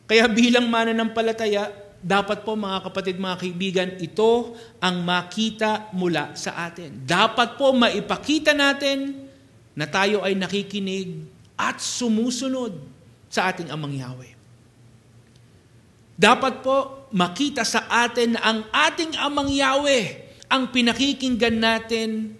Kaya bilang mananampalataya, dapat po mga kapatid, mga kaibigan, ito ang makita mula sa atin. Dapat po maipakita natin na tayo ay nakikinig at sumusunod sa ating Amang Yahweh. Dapat po makita sa atin na ang ating Amang Yahweh ang pinakikinggan natin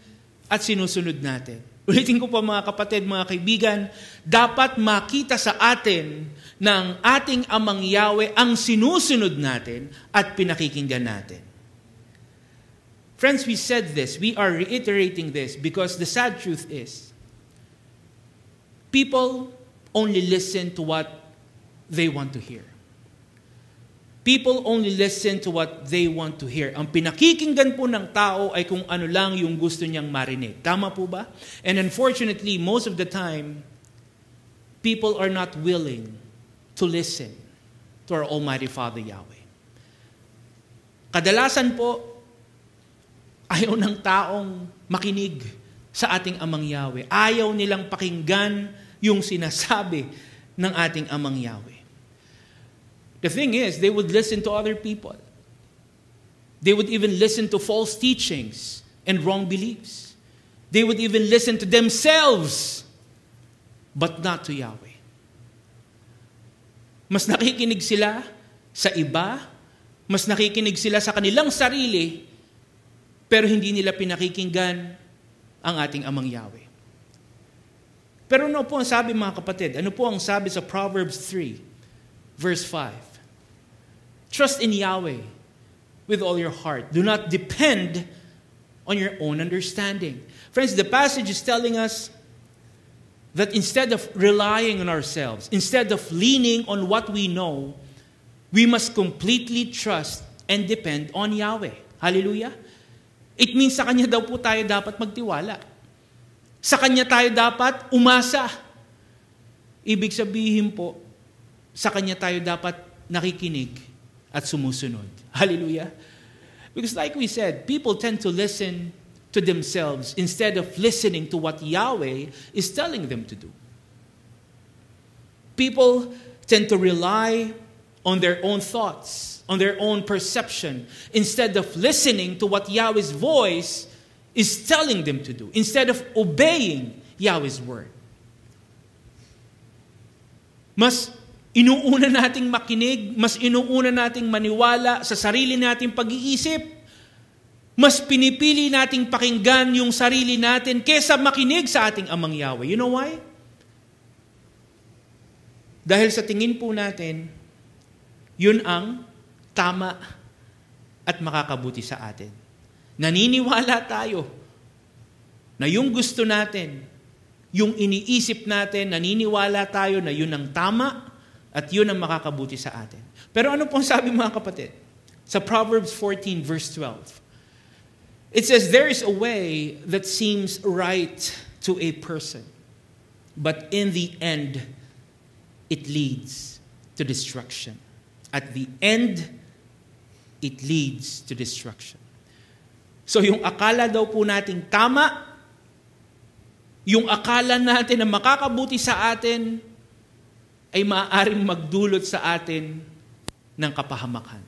at sinusunod natin. Ulitin ko po mga kapatid, mga kaibigan, dapat makita sa atin na ang ating Amang Yahweh ang sinusunod natin at pinakikinggan natin. Friends, we said this, we are reiterating this because the sad truth is, people only listen to what they want to hear. People only listen to what they want to hear. Ang pinakikinggan po ng tao ay kung ano lang yung gusto niyang marinig. Tama po ba? And unfortunately, most of the time, people are not willing to listen to our Almighty Father Yahweh. Kadalasan po, ayaw ng taong makinig sa ating Amang Yahweh. Ayaw nilang pakinggan yung sinasabi ng ating Amang Yahweh. The thing is, they would listen to other people. They would even listen to false teachings and wrong beliefs. They would even listen to themselves, but not to Yahweh. Mas nakikinig sila sa iba, mas nakikinig sila sa kanilang sarili, pero hindi nila pinakikinggan ang ating Amang Yahweh. Pero ano po ang sabi mga kapatid? Ano po ang sabi sa Proverbs 3, verse 5? Trust in Yahweh with all your heart. Do not depend on your own understanding. Friends, the passage is telling us that instead of relying on ourselves, instead of leaning on what we know, we must completely trust and depend on Yahweh. Hallelujah? It means sa Kanya daw po tayo dapat magtiwala. Sa Kanya tayo dapat umasa. Ibig sabihin po, sa Kanya tayo dapat nakikinig at sumusunod. Hallelujah. Because like we said, people tend to listen to themselves instead of listening to what Yahweh is telling them to do. People tend to rely on their own thoughts, on their own perception, instead of listening to what Yahweh's voice is telling them to do, instead of obeying Yahweh's word. Mas inuuna nating makinig, mas inuuna nating maniwala sa sarili nating pag-iisip, mas pinipili nating pakinggan yung sarili natin kesa makinig sa ating Amang Yahweh. You know why? Dahil sa tingin po natin, yun ang tama at makakabuti sa atin. Naniniwala tayo na yung gusto natin, yung iniisip natin, naniniwala tayo na yun ang tama, at yun ang makakabuti sa atin. Pero ano pong sabi mga kapatid? Sa Proverbs 14 verse 12. It says, there is a way that seems right to a person, but in the end, it leads to destruction. At the end, it leads to destruction. So yung akala daw po nating tama, yung akala natin na makakabuti sa atin, ay maaaring magdulot sa atin ng kapahamakan.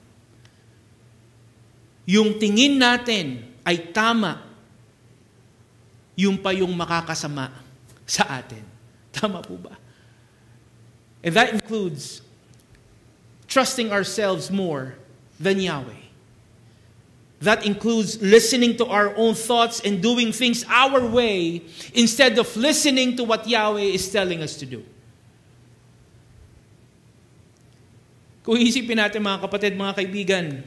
Yung tingin natin ay tama, yung pa yung makakasama sa atin. Tama po ba? And that includes trusting ourselves more than Yahweh. That includes listening to our own thoughts and doing things our way instead of listening to what Yahweh is telling us to do. Kung isipin natin mga kapatid, mga kaibigan,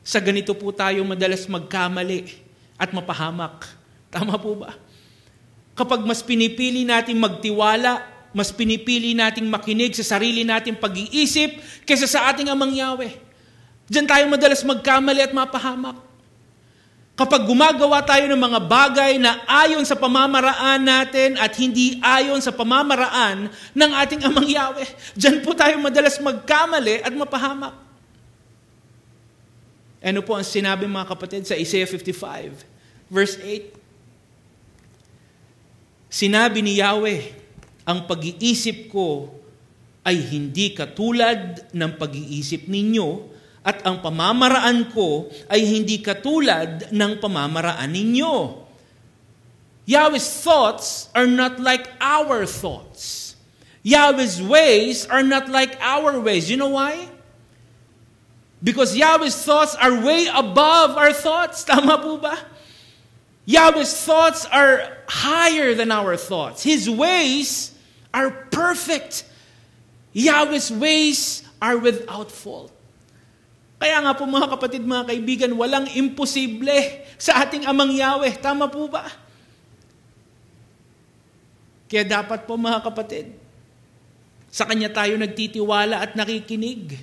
sa ganito po tayo madalas magkamali at mapahamak. Tama po ba? Kapag mas pinipili natin magtiwala, mas pinipili nating makinig sa sarili nating pag-iisip kaysa sa ating Amang Yahweh. Diyan tayo madalas magkamali at mapahamak. Kapag gumagawa tayo ng mga bagay na ayon sa pamamaraan natin at hindi ayon sa pamamaraan ng ating Amang Yahweh, diyan po tayo madalas magkamali at mapahamak. Ano po ang sinabi mga kapatid sa Isaiah 55, verse 8? Sinabi ni Yahweh, ang pag-iisip ko ay hindi katulad ng pag-iisip ninyo, at ang pamamaraan ko ay hindi katulad ng pamamaraan ninyo. Yahweh's thoughts are not like our thoughts. Yahweh's ways are not like our ways. You know why? Because Yahweh's thoughts are way above our thoughts. Tama po ba? Yahweh's thoughts are higher than our thoughts. His ways are perfect. Yahweh's ways are without fault. Kaya nga po mga kapatid, mga kaibigan, walang imposible sa ating Amang Yahweh. Tama po ba? Kaya dapat po mga kapatid, sa Kanya tayo nagtitiwala at nakikinig.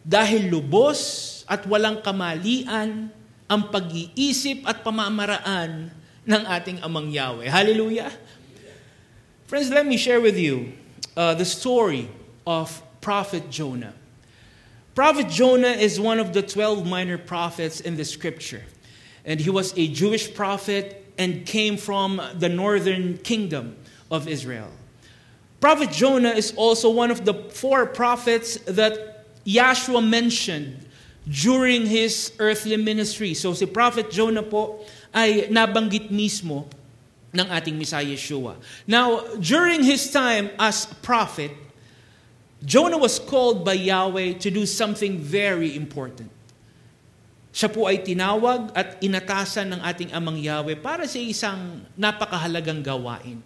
Dahil lubos at walang kamalian ang pag-iisip at pamamaraan ng ating Amang Yahweh. Hallelujah! Friends, let me share with you the story of Prophet Jonah. Prophet Jonah is one of the 12 minor prophets in the scripture. And he was a Jewish prophet and came from the northern kingdom of Israel. Prophet Jonah is also one of the 4 prophets that Yahshua mentioned during his earthly ministry. So si Prophet Jonah po ay nabanggit mismo ng ating Messiah Yeshua. Now, during his time as prophet, Jonah was called by Yahweh to do something very important. Siya po ay tinawag at inatasan ng ating Amang Yahweh para sa isang napakahalagang gawain.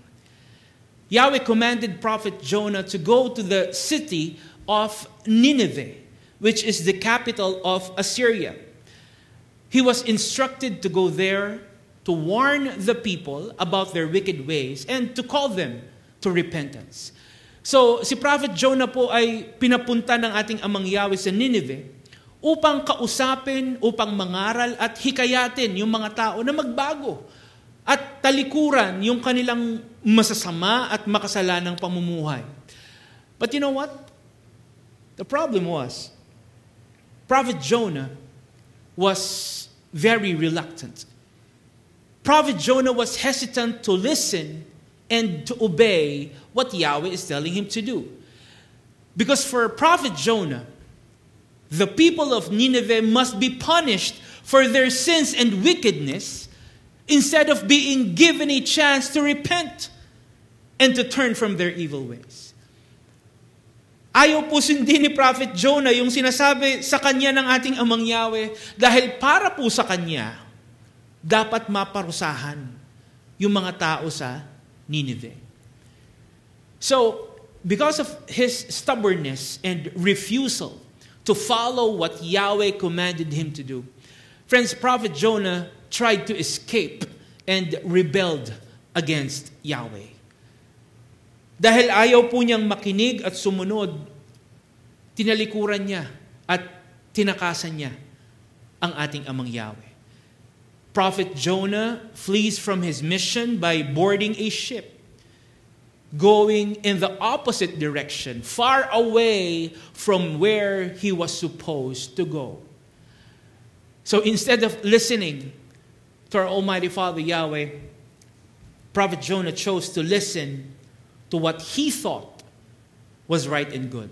Yahweh commanded Prophet Jonah to go to the city of Nineveh, which is the capital of Assyria. He was instructed to go there to warn the people about their wicked ways and to call them to repentance. So, si Prophet Jonah po ay pinapunta ng ating Amang Yahweh sa Nineveh upang kausapin, upang mangaral at hikayatin yung mga tao na magbago at talikuran yung kanilang masasama at makasalanang pamumuhay. But you know what? The problem was, Prophet Jonah was very reluctant. Prophet Jonah was hesitant to listen and to obey what Yahweh is telling him to do. Because for Prophet Jonah, the people of Nineveh must be punished for their sins and wickedness instead of being given a chance to repent and to turn from their evil ways. Ayaw po sundin ni Prophet Jonah yung sinasabi sa kanya ng ating Amang Yahweh dahil para po sa kanya, dapat maparusahan yung mga tao sa Nineveh. So, because of his stubbornness and refusal to follow what Yahweh commanded him to do, friends, Prophet Jonah tried to escape and rebelled against Yahweh. Dahil ayaw po niyang makinig at sumunod, tinalikuran niya at tinakasan niya ang ating Amang Yahweh. Prophet Jonah flees from his mission by boarding a ship, going in the opposite direction, far away from where he was supposed to go. So instead of listening to our Almighty Father Yahweh, Prophet Jonah chose to listen to what he thought was right and good.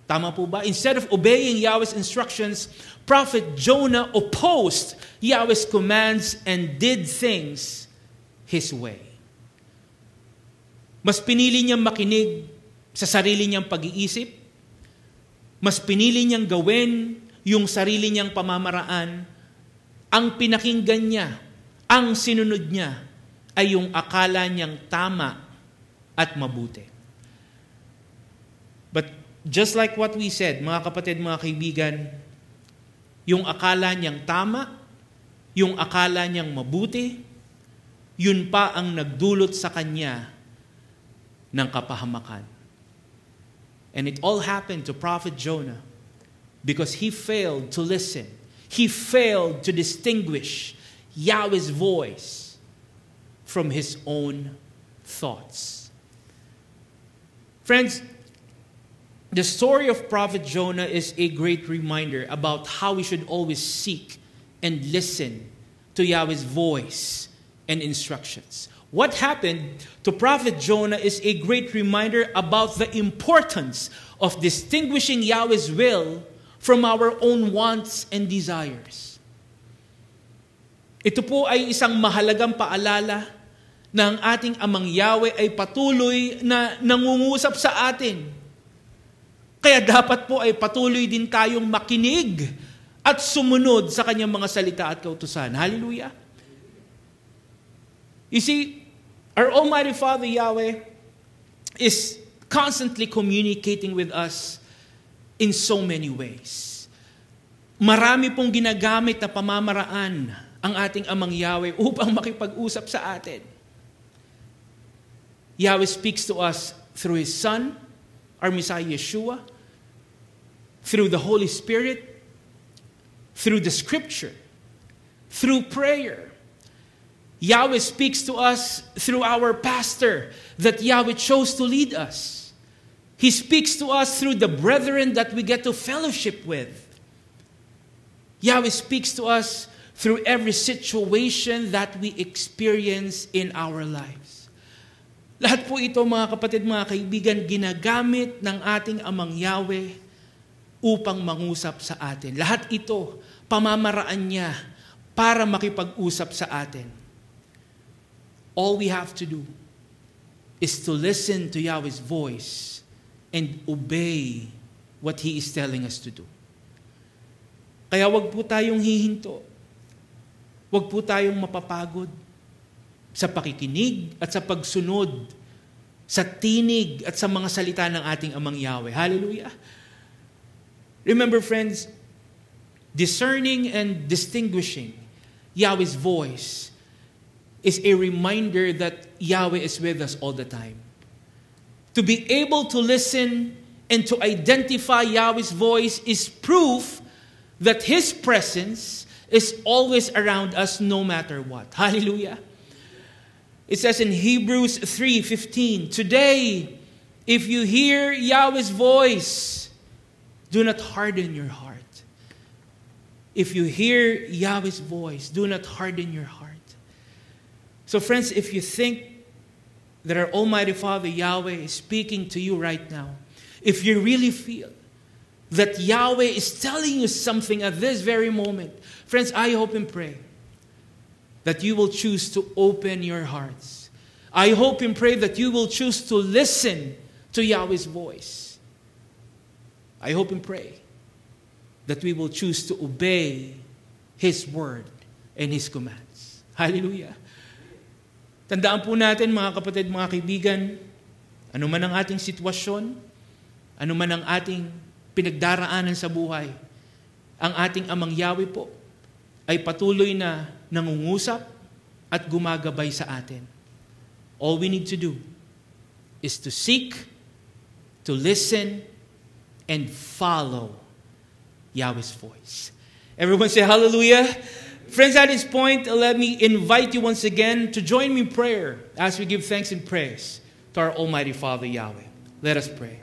Tama po ba? Instead of obeying Yahweh's instructions, Prophet Jonah opposed Yahweh's commands and did things his way. Mas pinili niyang makinig sa sarili niyang pag-iisip. Mas pinili niyang gawin yung sarili niyang pamamaraan, ang pinakinggan niya, ang sinunod niya, ay yung akala niyang tama at mabuti. But just like what we said, mga kapatid, mga kaibigan, yung akala niyang tama, yung akala niyang mabuti, yun pa ang nagdulot sa kanya ng kapahamakan. And it all happened to Prophet Jonah because he failed to listen. He failed to distinguish Yahweh's voice from his own thoughts. Friends, the story of Prophet Jonah is a great reminder about how we should always seek and listen to Yahweh's voice and instructions. What happened to Prophet Jonah is a great reminder about the importance of distinguishing Yahweh's will from our own wants and desires. Ito po ay isang mahalagang paalala na ang ating Amang Yahweh ay patuloy na nangungusap sa atin. Kaya dapat po ay patuloy din tayong makinig at sumunod sa kanyang mga salita at kautusan. Hallelujah! You see, our Almighty Father Yahweh is constantly communicating with us in so many ways. Marami pong ginagamit na pamamaraan ang ating Amang Yahweh upang makipag-usap sa atin. Yahweh speaks to us through His Son, our Messiah Yeshua, through the Holy Spirit, through the Scripture, through prayer. Yahweh speaks to us through our pastor that Yahweh chose to lead us. He speaks to us through the brethren that we get to fellowship with. Yahweh speaks to us through every situation that we experience in our lives. Lahat po ito, mga kapatid, mga kaibigan, ginagamit ng ating Amang Yahweh upang mangusap sa atin. Lahat ito, pamamaraan niya para makipag-usap sa atin. All we have to do is to listen to Yahweh's voice and obey what He is telling us to do. Kaya wag po tayong hihinto. Wag po tayong mapapagod sa pakikinig at sa pagsunod sa tinig at sa mga salita ng ating Amang Yahweh. Hallelujah! Remember, friends, discerning and distinguishing Yahweh's voice is a reminder that Yahweh is with us all the time. To be able to listen and to identify Yahweh's voice is proof that His presence is always around us no matter what. Hallelujah. It says in Hebrews 3:15, "Today, if you hear Yahweh's voice, do not harden your heart." If you hear Yahweh's voice, do not harden your heart. So friends, if you think that our Almighty Father Yahweh is speaking to you right now, if you really feel that Yahweh is telling you something at this very moment, friends, I hope and pray that you will choose to open your hearts. I hope and pray that you will choose to listen to Yahweh's voice. I hope and pray that we will choose to obey His word and His commands. Hallelujah. Tandaan po natin, mga kapatid, mga kaibigan, ano man ang ating sitwasyon, ano man ang ating pinagdaraanan sa buhay, ang ating Amang Yahweh po ay patuloy na nangungusap at gumagabay sa atin. All we need to do is to seek, to listen, and follow Yahweh's voice. Everyone say hallelujah. Friends, at this point, let me invite you once again to join me in prayer as we give thanks and praise to our Almighty Father Yahweh. Let us pray.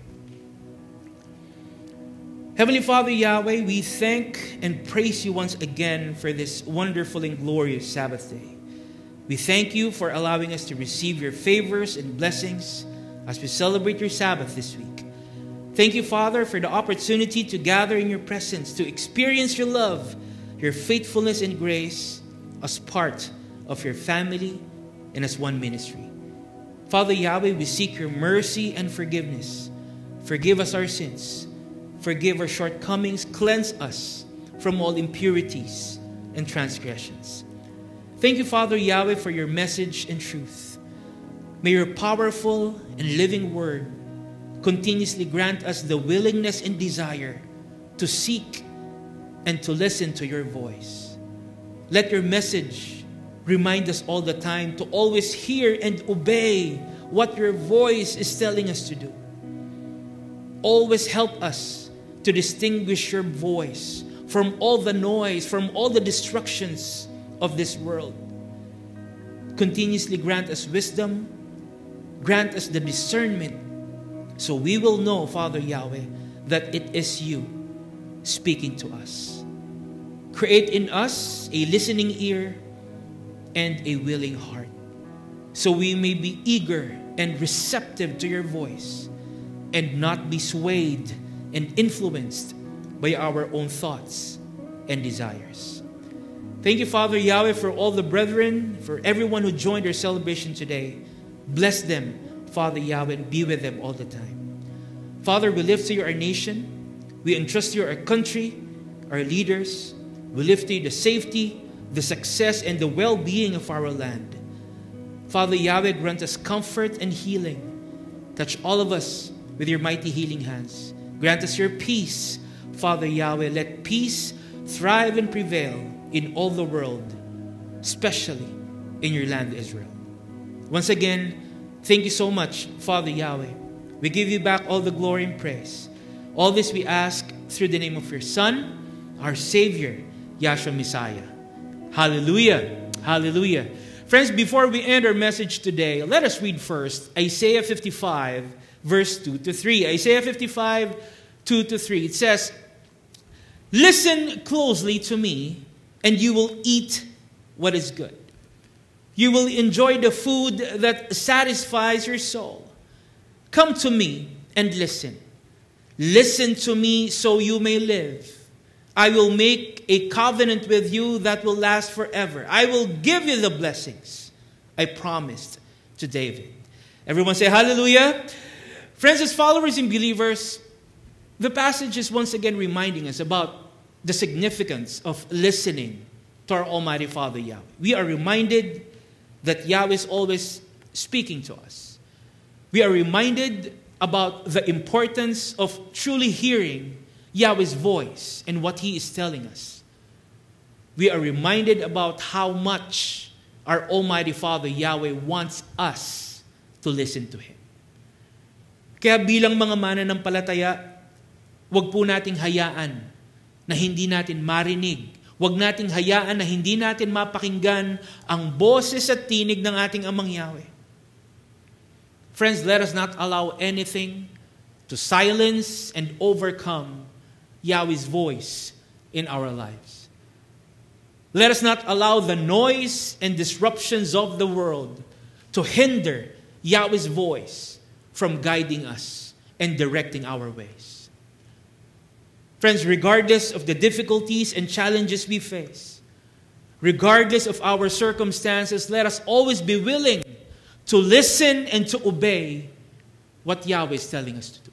Heavenly Father Yahweh, we thank and praise you once again for this wonderful and glorious Sabbath day. We thank you for allowing us to receive your favors and blessings as we celebrate your Sabbath this week. Thank you, Father, for the opportunity to gather in your presence, to experience your love, your faithfulness and grace as part of your family and as one ministry. Father Yahweh, we seek your mercy and forgiveness. Forgive us our sins. Forgive our shortcomings. Cleanse us from all impurities and transgressions. Thank you, Father Yahweh, for your message and truth. May your powerful and living word continuously grant us the willingness and desire to seek and to listen to your voice. Let your message remind us all the time to always hear and obey what your voice is telling us to do. Always help us to distinguish your voice from all the noise, from all the distractions of this world. Continuously grant us wisdom, grant us the discernment, so we will know, Father Yahweh, that it is you speaking to us. Create in us a listening ear and a willing heart, so we may be eager and receptive to your voice and not be swayed and influenced by our own thoughts and desires. Thank you, Father Yahweh, for all the brethren, for everyone who joined our celebration today. Bless them, Father Yahweh, and be with them all the time. Father, we lift to you our nation. We entrust to you our country, our leaders. We lift to you the safety, the success, and the well-being of our land. Father Yahweh, grant us comfort and healing. Touch all of us with your mighty healing hands. Grant us your peace, Father Yahweh. Let peace thrive and prevail in all the world, especially in your land, Israel. Once again, thank you so much, Father Yahweh. We give you back all the glory and praise. All this we ask through the name of your Son, our Savior, Yahshua Messiah. Hallelujah. Hallelujah. Friends, before we end our message today, let us read first Isaiah 55, verse 2 to 3. Isaiah 55, 2 to 3. It says, "Listen closely to me, and you will eat what is good. You will enjoy the food that satisfies your soul. Come to me and listen. Listen to me so you may live. I will make a covenant with you that will last forever. I will give you the blessings I promised to David." Everyone say hallelujah. Friends, as followers and believers, the passage is once again reminding us about the significance of listening to our Almighty Father Yahweh. We are reminded that Yahweh is always speaking to us. We are reminded about the importance of truly hearing Yahweh's voice and what He is telling us. We are reminded about how much our Almighty Father Yahweh wants us to listen to Him. Kaya bilang mga mananampalataya, wag po nating hayaan na hindi natin marinig. Wag nating hayaan na hindi natin mapakinggan ang boses at tinig ng ating Amang Yahweh. Friends, let us not allow anything to silence and overcome Yahweh's voice in our lives. Let us not allow the noise and disruptions of the world to hinder Yahweh's voice from guiding us and directing our ways. Friends, regardless of the difficulties and challenges we face, regardless of our circumstances, let us always be willing to listen and to obey what Yahweh is telling us to do.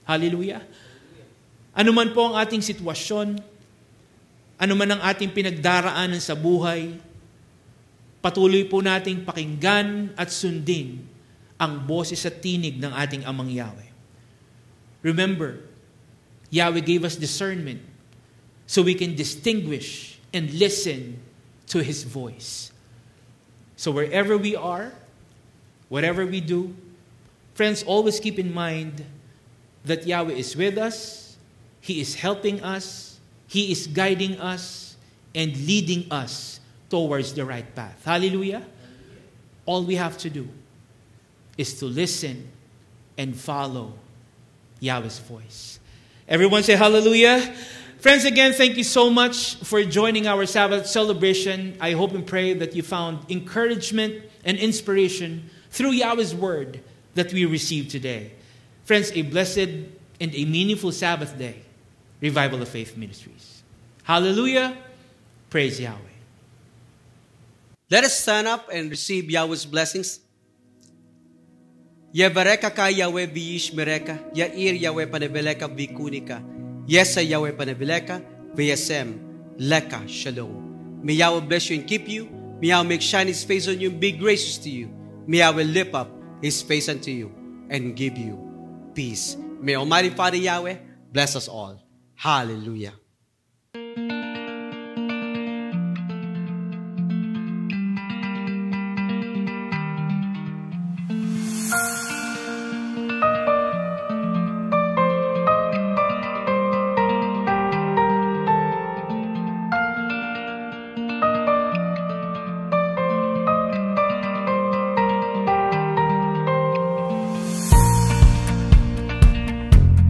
Hallelujah. Ano man po ang ating sitwasyon, ano man ang ating pinagdaraanan sa buhay, patuloy po nating pakinggan at sundin ang boses at tinig ng ating Amang Yahweh. Remember, Yahweh gave us discernment so we can distinguish and listen to His voice. So wherever we are, whatever we do, friends, always keep in mind that Yahweh is with us, He is helping us, He is guiding us, and leading us towards the right path. Hallelujah. All we have to do is to listen and follow Yahweh's voice. Everyone say hallelujah. Friends, again, thank you so much for joining our Sabbath celebration. I hope and pray that you found encouragement and inspiration through Yahweh's word that we received today. Friends, a blessed and a meaningful Sabbath day. Revival of Faith Ministries. Hallelujah. Praise Yahweh. Let us stand up and receive Yahweh's blessings. Yevareka ka Yahweh biyish mereka, Yair Yahweh panebeleka bikunika, Yesa Yahweh panebeleka, Vayasem, Leka, Shalom. May Yahweh bless you and keep you. May Yahweh make shine His face on you and be gracious to you. May Yahweh lift up His face unto you and give you peace. May Almighty Father Yahweh bless us all. Hallelujah.